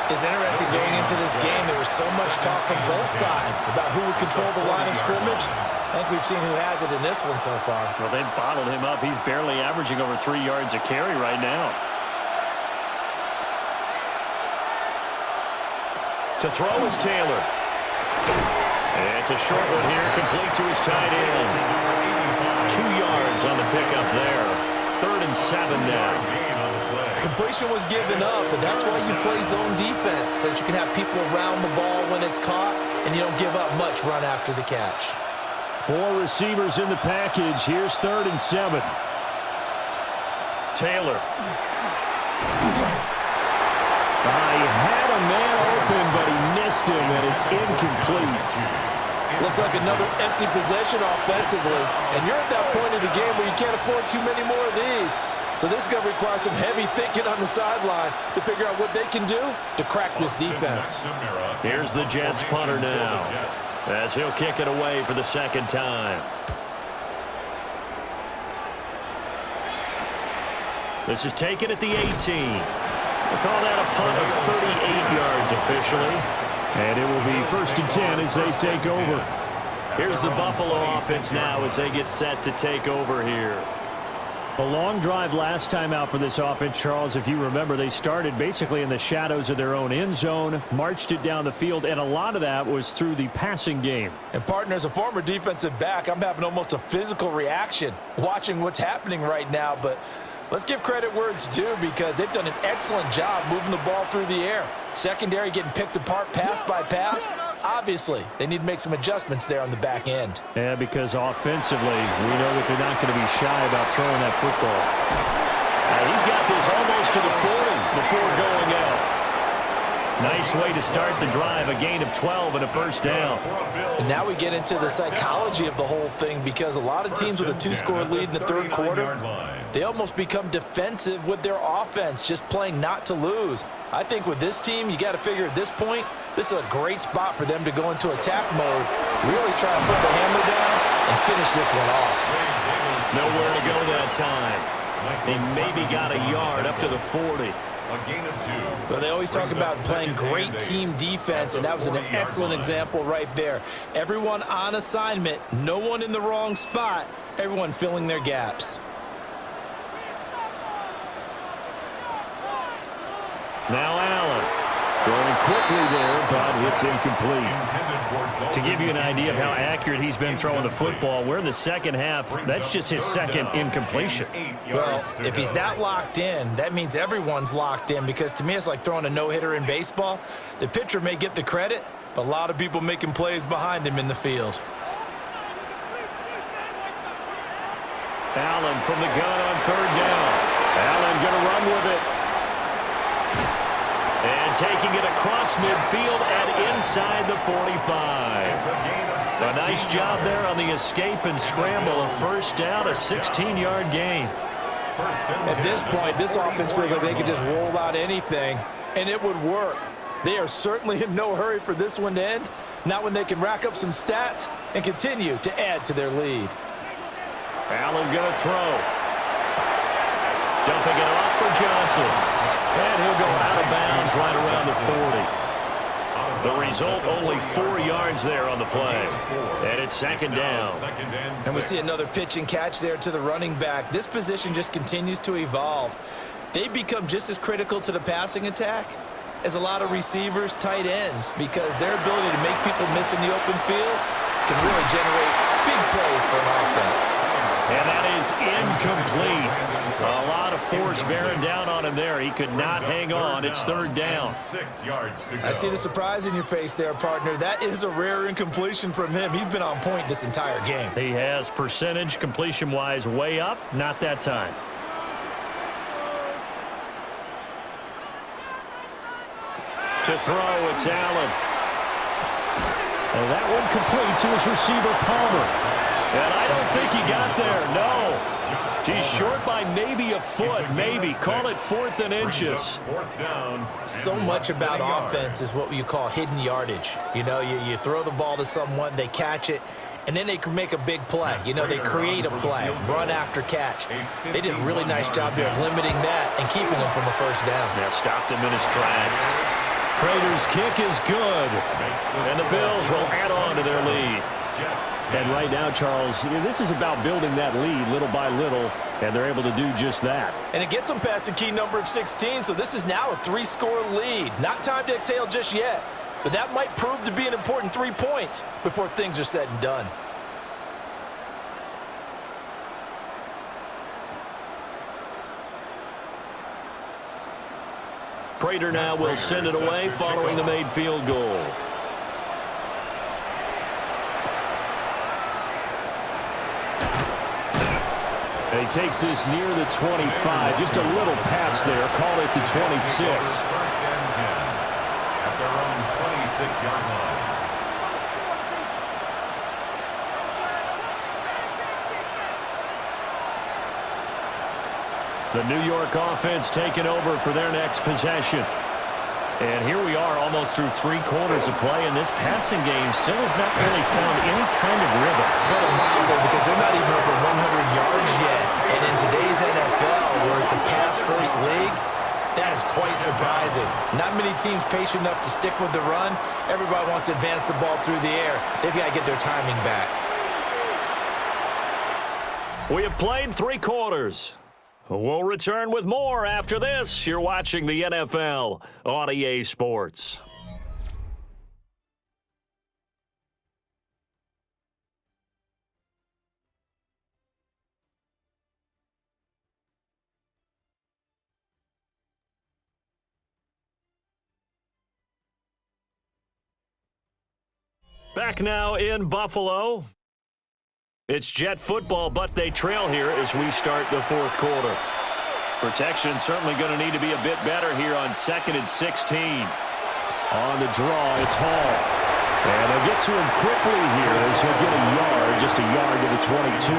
It's interesting going into this game. There was so much talk from both sides about who would control the line of scrimmage. I think we've seen who has it in this one so far. Well, they bottled him up. He's barely averaging over 3 yards a carry right now. To throw is Taylor. And it's a short one here, complete to his tight end. 2 yards on the pickup there. 3rd and 7 now. Completion was given up, but that's why you play zone defense, so that you can have people around the ball when it's caught, and you don't give up much run after the catch. 4 receivers in the package. Here's 3rd and 7. Taylor. He had a man open, but he missed him, and it's incomplete. Looks like another empty possession offensively, and you're at that point of the game where you can't afford too many more of these. So this is going to require some heavy thinking on the sideline to figure out what they can do to crack this defense. Here's the Jets punter now, as he'll kick it away for the 2nd time. This is taken at the 18. We'll call that a punt of 38 yards officially. And it will be 1st and 10 as they take over. Here's the Buffalo offense now as they get set to take over here. A long drive last time out for this offense, Charles. If you remember, they started basically in the shadows of their own end zone, marched it down the field, and a lot of that was through the passing game. And, partner, as a former defensive back, I'm having almost a physical reaction watching what's happening right now. But let's give credit where it's due because they've done an excellent job moving the ball through the air. Secondary getting picked apart pass by pass. Obviously, they need to make some adjustments there on the back end. Yeah, because offensively, we know that they're not going to be shy about throwing that football. He's got this almost to the 40 before going out. Nice way to start the drive, a gain of 12 and a 1st down. And now we get into the psychology of the whole thing because a lot of teams with a 2-score lead in the 3rd quarter, they almost become defensive with their offense, just playing not to lose. I think with this team, you got to figure at this point, this is a great spot for them to go into attack mode, really try to put the hammer down and finish this one off. Nowhere to go that time. They maybe got a yard up to the 40. Well, they always talk about playing great team defense, and that was an excellent example right there. Everyone on assignment, no one in the wrong spot, everyone filling their gaps. Now Allen. Throwing quickly there, but it's incomplete. To give you an idea of how accurate he's been throwing the football, we're in the 2nd half. That's just his 2nd incompletion. Well, if he's that locked in, that means everyone's locked in because to me it's like throwing a no-hitter in baseball. The pitcher may get the credit, but a lot of people making plays behind him in the field. Allen from the gun on 3rd down. Allen going to run with it. And taking it across midfield and inside the 45. A nice job there on the escape and scramble. A 1st down, a 16-yard gain. At this point, this offense feels like they could just roll out anything, and it would work. They are certainly in no hurry for this one to end, not when they can rack up some stats and continue to add to their lead. Allen going to throw. Dumping it off for Johnson. And he'll go out of bounds right around the 40. The result, only 4 yards there on the play. And it's 2nd down. And we see another pitch and catch there to the running back. This position just continues to evolve. They become just as critical to the passing attack as a lot of receivers, tight ends, because their ability to make people miss in the open field can really generate big plays for an offense. And that is incomplete. A lot of force bearing down on him there. He could not hang on. It's 3rd down. 6 yards to go. I see the surprise in your face there, partner. That is a rare incompletion from him. He's been on point this entire game. He has percentage completion-wise way up. Not that time. To throw, it's Allen. And that one complete to his receiver, Palmer. And I don't think he got there, no. He's short by maybe a foot, maybe. Call it 4th and inches. So much about offense is what you call hidden yardage. You know, you throw the ball to someone, they catch it, and then they can make a big play. You know, they create a play, run after catch. They did a really nice job there of limiting that and keeping them from a 1st down. Yeah, stopped him in his tracks. Prater's kick is good. And the Bills will add on to their lead. And right now, Charles, this is about building that lead little by little, and they're able to do just that. And it gets them past the key number of 16, so this is now a 3-score lead. Not time to exhale just yet, but that might prove to be an important 3 points before things are said and done. Prater now will send it away following the made field goal. And he takes this near the 25. Just a little pass there. Call it the 26. First and 10 at their own 26-yard line. The New York offense taking over for their next possession. And here we are almost through 3 quarters of play, and this passing game still has not really found any kind of rhythm. But a while though, because they're not even over 100 yards yet. And in today's NFL, where it's a pass-first league, that is quite surprising. Not many teams patient enough to stick with the run. Everybody wants to advance the ball through the air. They've got to get their timing back. We have played 3 quarters. We'll return with more after this. You're watching the NFL on EA Sports. Back now in Buffalo. It's Jet football, but they trail here as we start the 4th quarter. Protection certainly going to need to be a bit better here on 2nd and 16. On the draw, it's Hall. And they'll get to him quickly here as he'll get a yard, just a yard to the 22.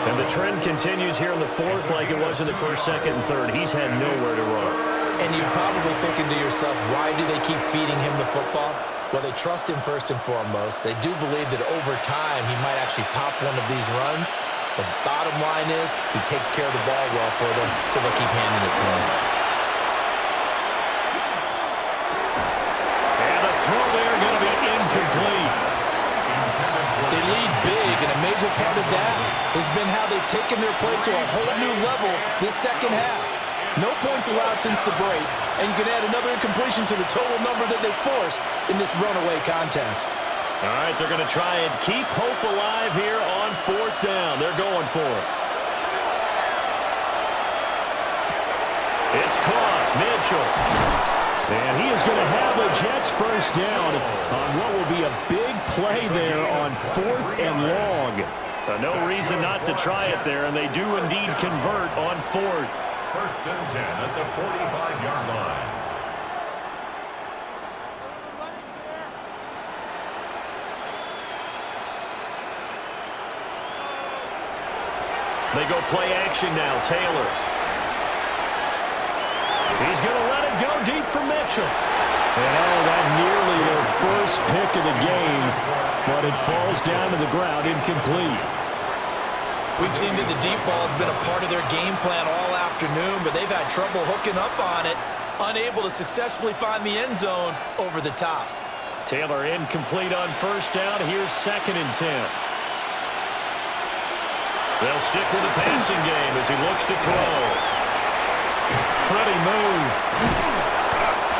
And the trend continues here in the 4th like it was in the 1st, 2nd, and 3rd. He's had nowhere to run. And you're probably thinking to yourself, why do they keep feeding him the football? Well, they trust him first and foremost. They do believe that over time he might actually pop one of these runs. The bottom line is he takes care of the ball well for them, so they'll keep handing it to him. And the throw there going to be incomplete. They lead big, and a major part of that has been how they've taken their play to a whole new level this second half. No points allowed since the break, and you can add another incompletion to the total number that they forced in this runaway contest. All right, they're going to try and keep hope alive here on 4th down. They're going for it. It's caught. Mitchell. And he is going to have the Jets first down on what will be a big play there on 4th and long. No reason not to try it there, and they do indeed convert on 4th. First and 10 at the 45-yard line. They go play action now. Taylor. He's going to let it go deep for Mitchell. And that nearly their first pick of the game, but it falls down to the ground incomplete. We've seen that the deep ball has been a part of their game plan all afternoon, but they've had trouble hooking up on it, unable to successfully find the end zone over the top. Taylor incomplete on 1st down. Here's 2nd and 10. They'll stick with the passing game as he looks to throw. Pretty move.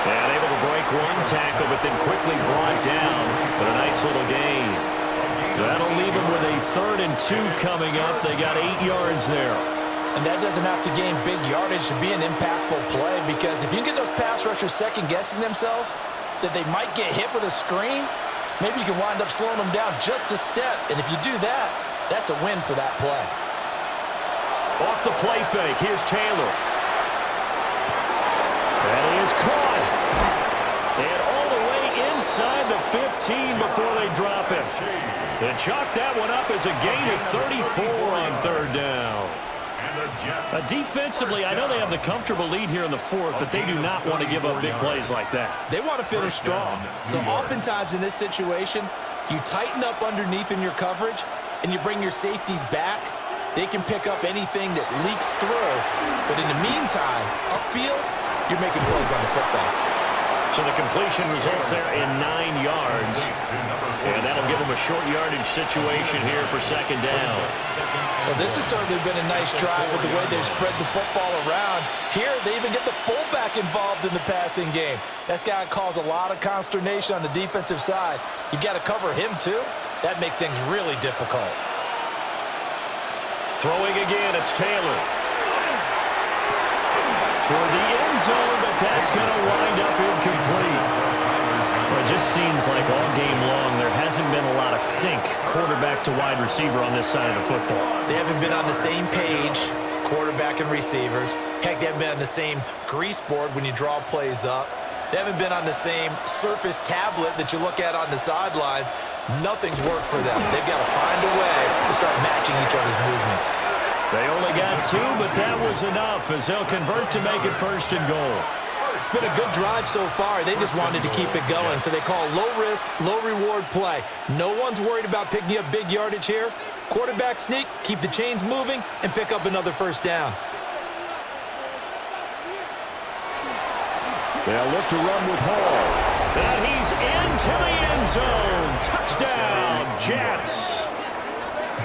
And able to break one tackle, but then quickly brought down. But a nice little gain. That'll leave them with a 3rd and 2 coming up. They got 8 yards there. And that doesn't have to gain big yardage to be an impactful play, because if you can get those pass rushers second-guessing themselves that they might get hit with a screen, maybe you can wind up slowing them down just a step. And if you do that, that's a win for that play. Off the play fake, here's Taylor. That is caught. And all the way inside the 15 before they drop it. They chalk that one up as a gain of 34 on 3rd down. Defensively, I know they have the comfortable lead here in the 4th, but they do not want to give up big plays like that. They want to finish strong. So oftentimes in this situation, you tighten up underneath in your coverage, and you bring your safeties back. They can pick up anything that leaks through. But in the meantime, upfield, you're making plays on the football. So the completion results there in 9 yards. And that'll give them a short yardage situation here for 2nd down. Well, this has certainly been a nice drive with the way they've spread the football around. Here, they even get the fullback involved in the passing game. That's got to cause a lot of consternation on the defensive side. You've got to cover him, too. That makes things really difficult. Throwing again, it's Taylor. toward the end zone, but that's going to wind up incomplete. Well, it just seems like all game long there hasn't been a lot of sync quarterback to wide receiver on this side of the football. They haven't been on the same page, quarterback and receivers. Heck, they haven't been on the same grease board when you draw plays up. They haven't been on the same surface tablet that you look at on the sidelines. Nothing's worked for them. They've got to find a way to start matching each other's movements. They only got 2, but that was enough as they'll convert to make it 1st and goal. It's been a good drive so far. They just wanted to keep it going, so they call low-risk, low-reward play. No one's worried about picking up big yardage here. Quarterback sneak, keep the chains moving, and pick up another 1st down. They'll look to run with Hall. And he's into the end zone. Touchdown, Jets.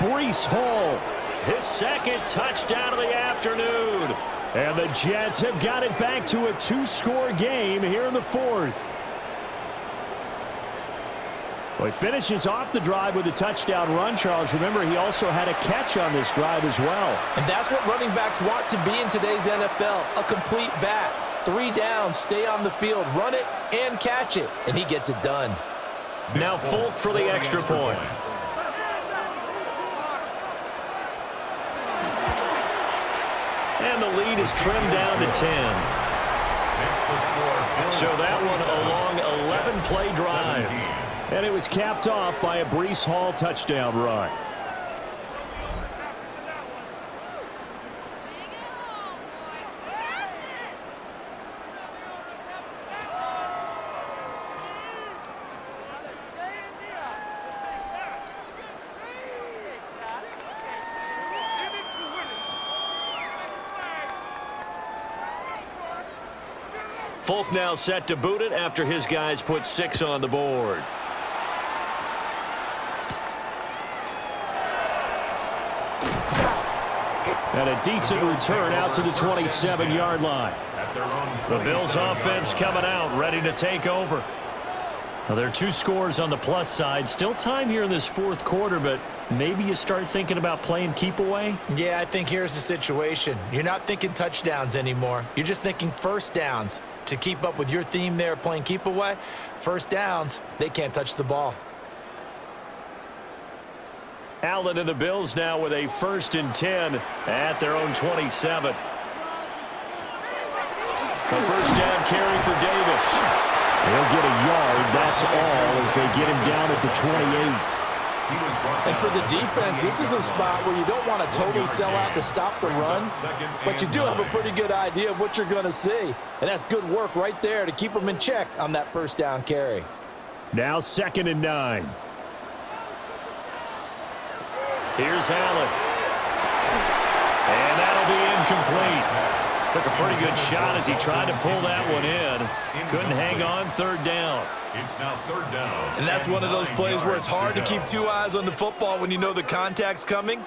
Breece Hall, his 2nd touchdown of the afternoon. And the Jets have got it back to a 2-score game here in the 4th. Well, he finishes off the drive with a touchdown run, Charles. Remember, he also had a catch on this drive as well. And that's what running backs want to be in today's NFL, a complete back. 3 downs, stay on the field, run it, and catch it. And he gets it done. Now Folk for the extra point. And the lead is trimmed down to 10. So that one a long 11-play drive. And it was capped off by a Breece Hall touchdown run. Folk now set to boot it after his guys put 6 on the board. And a decent return out to the 27-yard line. The Bills offense coming out, ready to take over. Well, there are 2 scores on the plus side. Still time here in this 4th quarter, but maybe you start thinking about playing keep away? Yeah, I think here's the situation. You're not thinking touchdowns anymore. You're just thinking 1st downs. To keep up with your theme there, playing keep away, 1st downs, they can't touch the ball. Allen and the Bills now with a 1st and 10 at their own 27. A 1st down carry for Davis. He'll get a yard, that's all, as they get him down at the 28. And for the defense, this is a spot where you don't want to totally sell out to stop the run, but you do have a pretty good idea of what you're going to see. And that's good work right there to keep them in check on that 1st down carry. Now 2nd and 9. Here's Allen. And that'll be incomplete. Took a pretty good shot as he tried to pull that one in. Couldn't hang on 3rd down. It's now 3rd down. And that's one of those plays where it's hard to keep 2 eyes on the football when you know the contact's coming,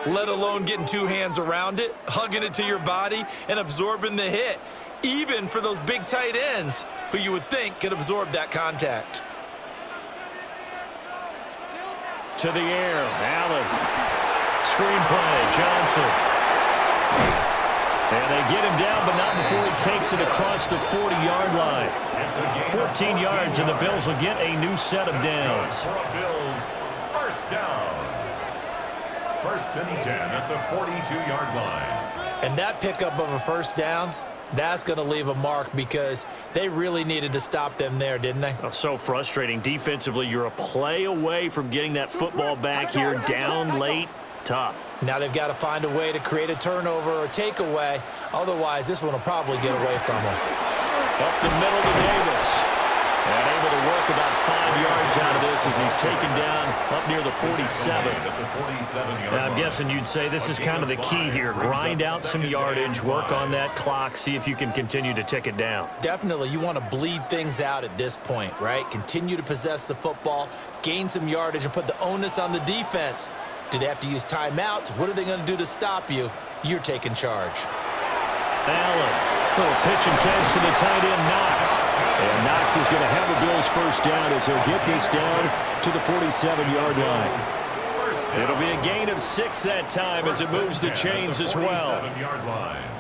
let alone getting 2 hands around it, hugging it to your body, and absorbing the hit, even for those big tight ends who you would think could absorb that contact. To the air, Allen. Screenplay, Johnson. And they get him down, but not before he takes it across the 40-yard line. 14 yards, and the Bills will get a new set of downs. Bills, 1st down. 1st and 10 at the 42-yard line. And that pickup of a 1st down, that's going to leave a mark because they really needed to stop them there, didn't they? Oh, so frustrating. Defensively, you're a play away from getting that football back here down late. Tough. Now they've got to find a way to create a turnover or takeaway. Otherwise, this one will probably get away from them. Up the middle to Davis. And able to work about 5 yards out of this as he's taken down up near the 47. Now, I'm guessing you'd say this is kind of the key here. Grind out some yardage, work on that clock, see if you can continue to tick it down. Definitely, you want to bleed things out at this point, right? Continue to possess the football, gain some yardage, and put the onus on the defense. Do they have to use timeouts? What are they going to do to stop you? You're taking charge. Allen. Little pitch and catch to the tight end, Knox. And Knox is going to have the Bills 1st down as he'll get this down to the 47-yard line. It'll be a gain of 6 that time as it moves the chains as well.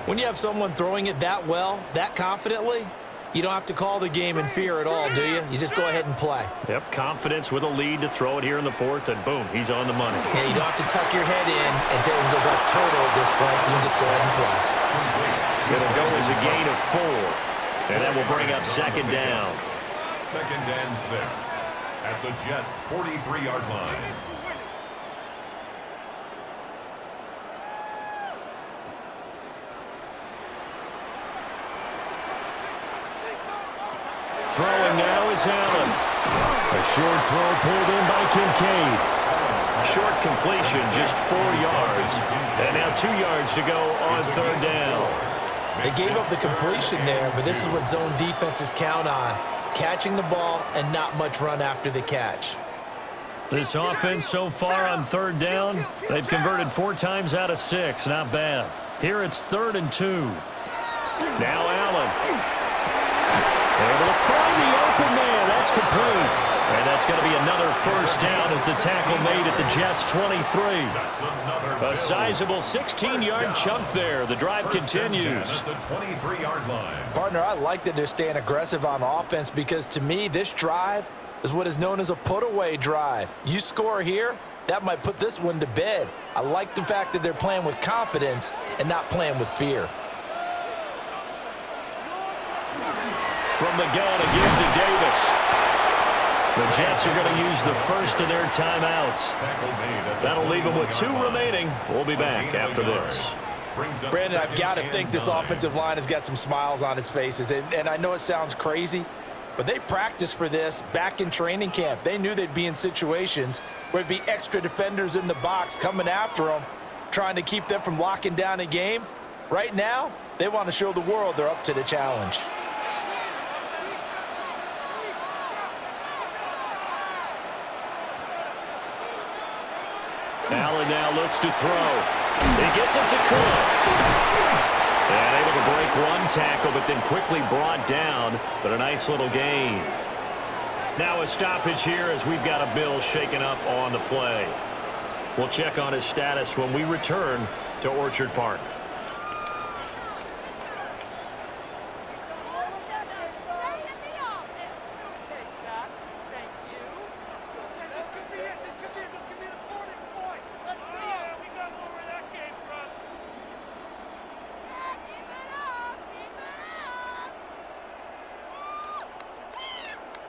When you have someone throwing it that well, that confidently, you don't have to call the game in fear at all, do you? You just go ahead and play. Yep, confidence with a lead to throw it here in the 4th, and boom, he's on the money. Yeah, you don't have to tuck your head in and go back total at this point. You can just go ahead and play. It'll go as a gain of 4, and that will bring up 2nd down. 2nd and 6 at the Jets' 43-yard line. Throwing now is Allen. A short throw pulled in by Kincaid. Short completion, just 4 yards. And now 2 yards to go on 3rd down. They gave up the completion there, but this is what zone defenses count on. Catching the ball and not much run after the catch. This offense so far on 3rd down, they've converted 4 times out of 6. Not bad. Here it's 3rd and 2. Now Allen. Able to find the open man. That's complete. And that's going to be another 1st down as the tackle made at the Jets' 23. A sizable 16-yard chunk there. The drive continues. The 23-yard line. Partner, I like that they're staying aggressive on offense because to me, this drive is what is known as a put-away drive. You score here, that might put this one to bed. I like the fact that they're playing with confidence and not playing with fear. From the gun again to Davis. The Jets are going to use the first of their timeouts. That'll leave them with 2 remaining. We'll be back after this. Brandon, I've got to think this offensive line has got some smiles on its faces. And I know it sounds crazy, but they practiced for this back in training camp. They knew they'd be in situations where there'd be extra defenders in the box coming after them, trying to keep them from locking down a game. Right now, they want to show the world they're up to the challenge. Allen now looks to throw. He gets it to Cooks. And able to break 1 tackle, but then quickly brought down. But a nice little gain. Now a stoppage here as we've got a Bill shaken up on the play. We'll check on his status when we return to Orchard Park.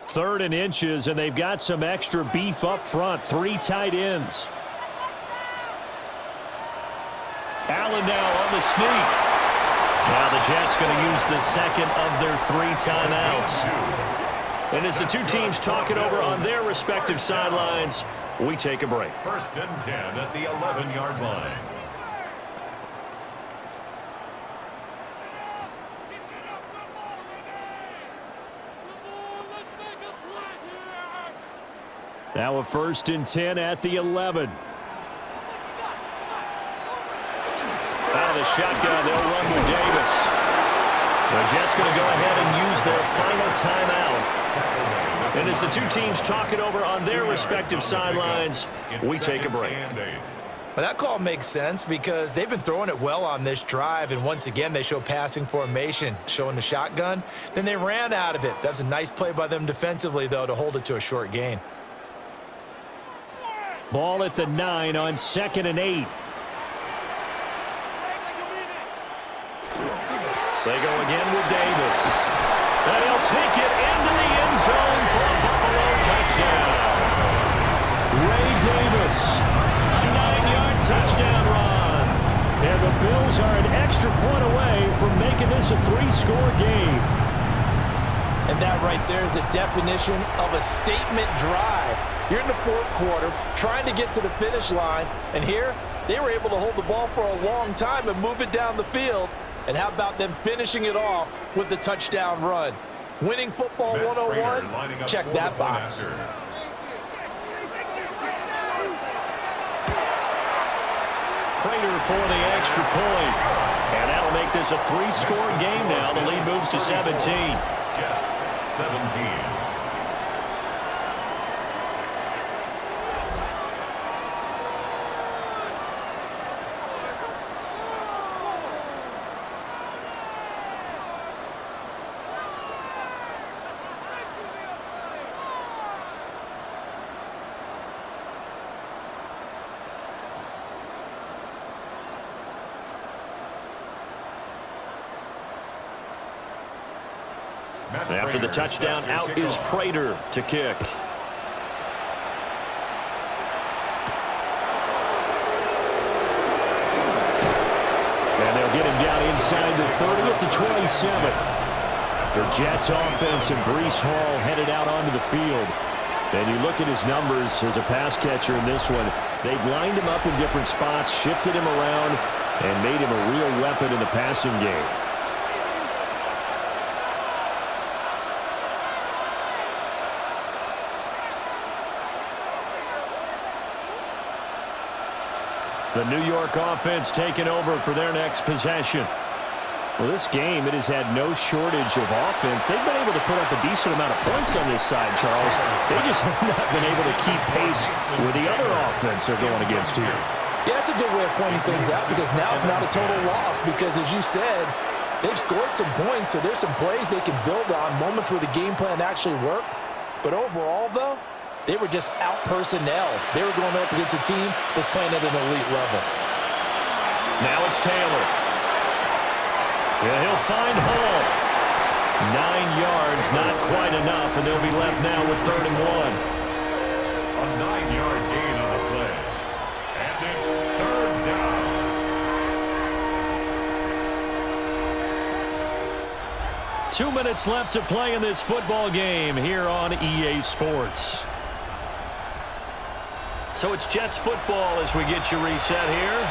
Third and inches, and they've got some extra beef up front. 3 tight ends. Allen now on the sneak. Now the Jets going to use the second of their 3 timeouts. And as the 2 teams talk it over on their respective sidelines, we take a break. 1st and 10 at the 11-yard line. Now a 1st and 10 at the 11. Out of the shotgun, they'll run with Davis. The Jets going to go ahead and use their final timeout. And as the 2 teams talk it over on their respective sidelines, we take a break. Well, that call makes sense because they've been throwing it well on this drive, and once again, they show passing formation, showing the shotgun. Then they ran out of it. That's a nice play by them defensively, though, to hold it to a short gain. Ball at the 9 on 2nd and 8. They go again with Davis. And he'll take it into the end zone for a Buffalo touchdown. Ray Davis, a 9-yard touchdown run. And the Bills are an extra point away from making this a 3-score game. And that right there is a definition of a statement drive. You're in the 4th quarter, trying to get to the finish line, and here they were able to hold the ball for a long time and move it down the field. And how about them finishing it off with the touchdown run? Winning football 101, check that box. Prater for the extra point. And that'll make this a 3-score game now. The lead moves to 17. Jets, 17. After the touchdown, out is Prater to kick. And they'll get him down inside the 30 at the 27. The Jets offense and Breece Hall headed out onto the field. And you look at his numbers as a pass catcher in this one. They've lined him up in different spots, shifted him around, and made him a real weapon in the passing game. The New York offense taking over for their next possession. Well, this game, it has had no shortage of offense. They've been able to put up a decent amount of points on this side, Charles. They just have not been able to keep pace with the other offense they're going against here. Yeah, that's a good way of pointing things out because now it's not a total loss because, as you said, they've scored some points, so there's some plays they can build on, moments where the game plan actually worked. But overall, though, they were just out-personnel. They were going up against a team that's playing at an elite level. Now it's Taylor. Yeah, he'll find Hall. 9 yards, not quite enough, and they'll be left now with 3rd and 1. A 9-yard gain on the play. And it's 3rd down. 2 minutes left to play in this football game here on EA Sports. So it's Jets football as we get you reset here.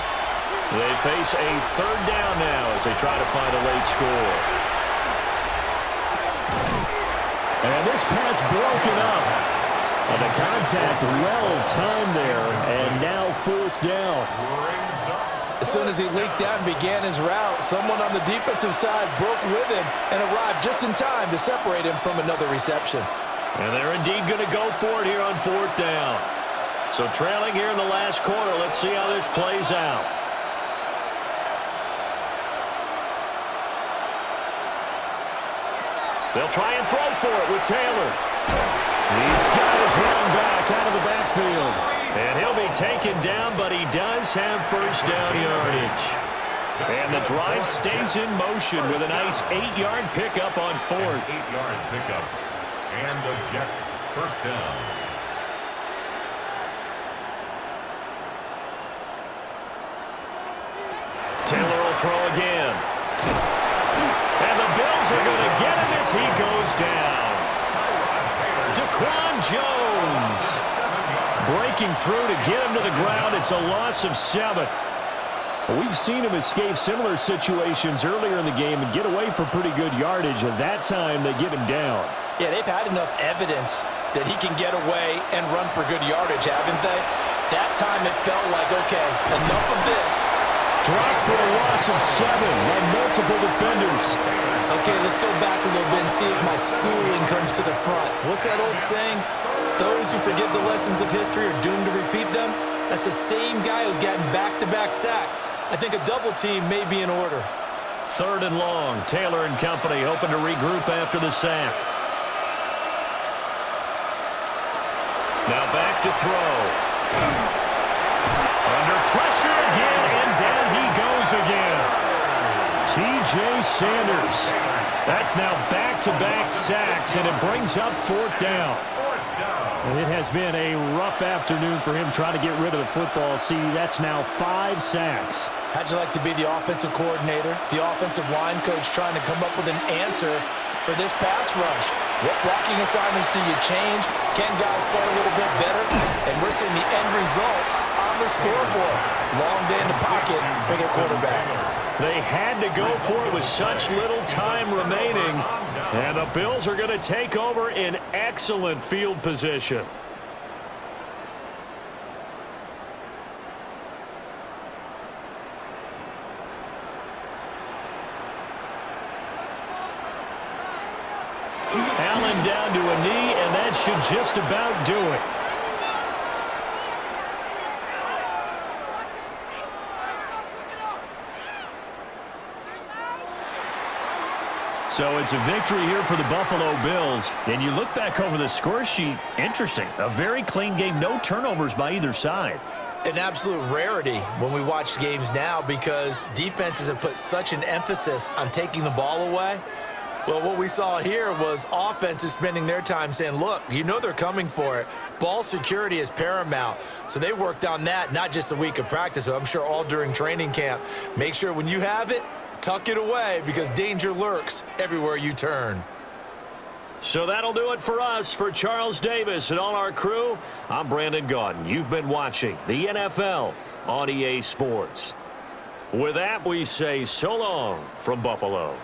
They face a 3rd down now as they try to find a late score. And this pass broken up. And the contact well-timed there, and now 4th down. As soon as he leaked out and began his route, someone on the defensive side broke with him and arrived just in time to separate him from another reception. And they're indeed going to go for it here on 4th down. So trailing here in the last quarter, let's see how this plays out. They'll try and throw for it with Taylor. He's got his running back out of the backfield. And he'll be taken down, but he does have 1st down yardage. And the drive stays in motion with a nice 8-yard pickup on 4th. 8-yard pickup. And the Jets 1st down. Taylor will throw again. And the Bills are going to get him as he goes down. Daquan Jones breaking through to get him to the ground. It's a loss of 7. We've seen him escape similar situations earlier in the game and get away for pretty good yardage. At that time, they get him down. Yeah, they've had enough evidence that he can get away and run for good yardage, haven't they? That time it felt like, okay, enough of this. Dropped for a loss of 7 by multiple defenders. Okay, let's go back a little bit and see if my schooling comes to the front. What's that old saying? Those who forget the lessons of history are doomed to repeat them. That's the same guy who's gotten back-to-back sacks. I think a double team may be in order. 3rd and long. Taylor and company hoping to regroup after the sack. Now back to throw. Under pressure again, and down he goes again. T.J. Sanders. That's now back-to-back sacks, and it brings up 4th down. It has been a rough afternoon for him trying to get rid of the football. See, that's now 5 sacks. How'd you like to be the offensive coordinator, the offensive line coach trying to come up with an answer for this pass rush? What blocking assignments do you change? Can guys play a little bit better? And we're seeing the end result on the scoreboard. Long day in the pocket for their quarterback. They had to go for it with such little time remaining. And the Bills are going to take over in excellent field position. Allen down to a knee, and that should just about do it. So it's a victory here for the Buffalo Bills. And you look back over the score sheet, interesting. A very clean game, no turnovers by either side. An absolute rarity when we watch games now because defenses have put such an emphasis on taking the ball away. Well, what we saw here was offenses spending their time saying, look, you know they're coming for it. Ball security is paramount. So they worked on that, not just a week of practice, but I'm sure all during training camp. Make sure when you have it, tuck it away because danger lurks everywhere you turn. So that'll do it for us. For Charles Davis and all our crew, I'm Brandon Gaudin. You've been watching the NFL on EA Sports. With that, we say so long from Buffalo.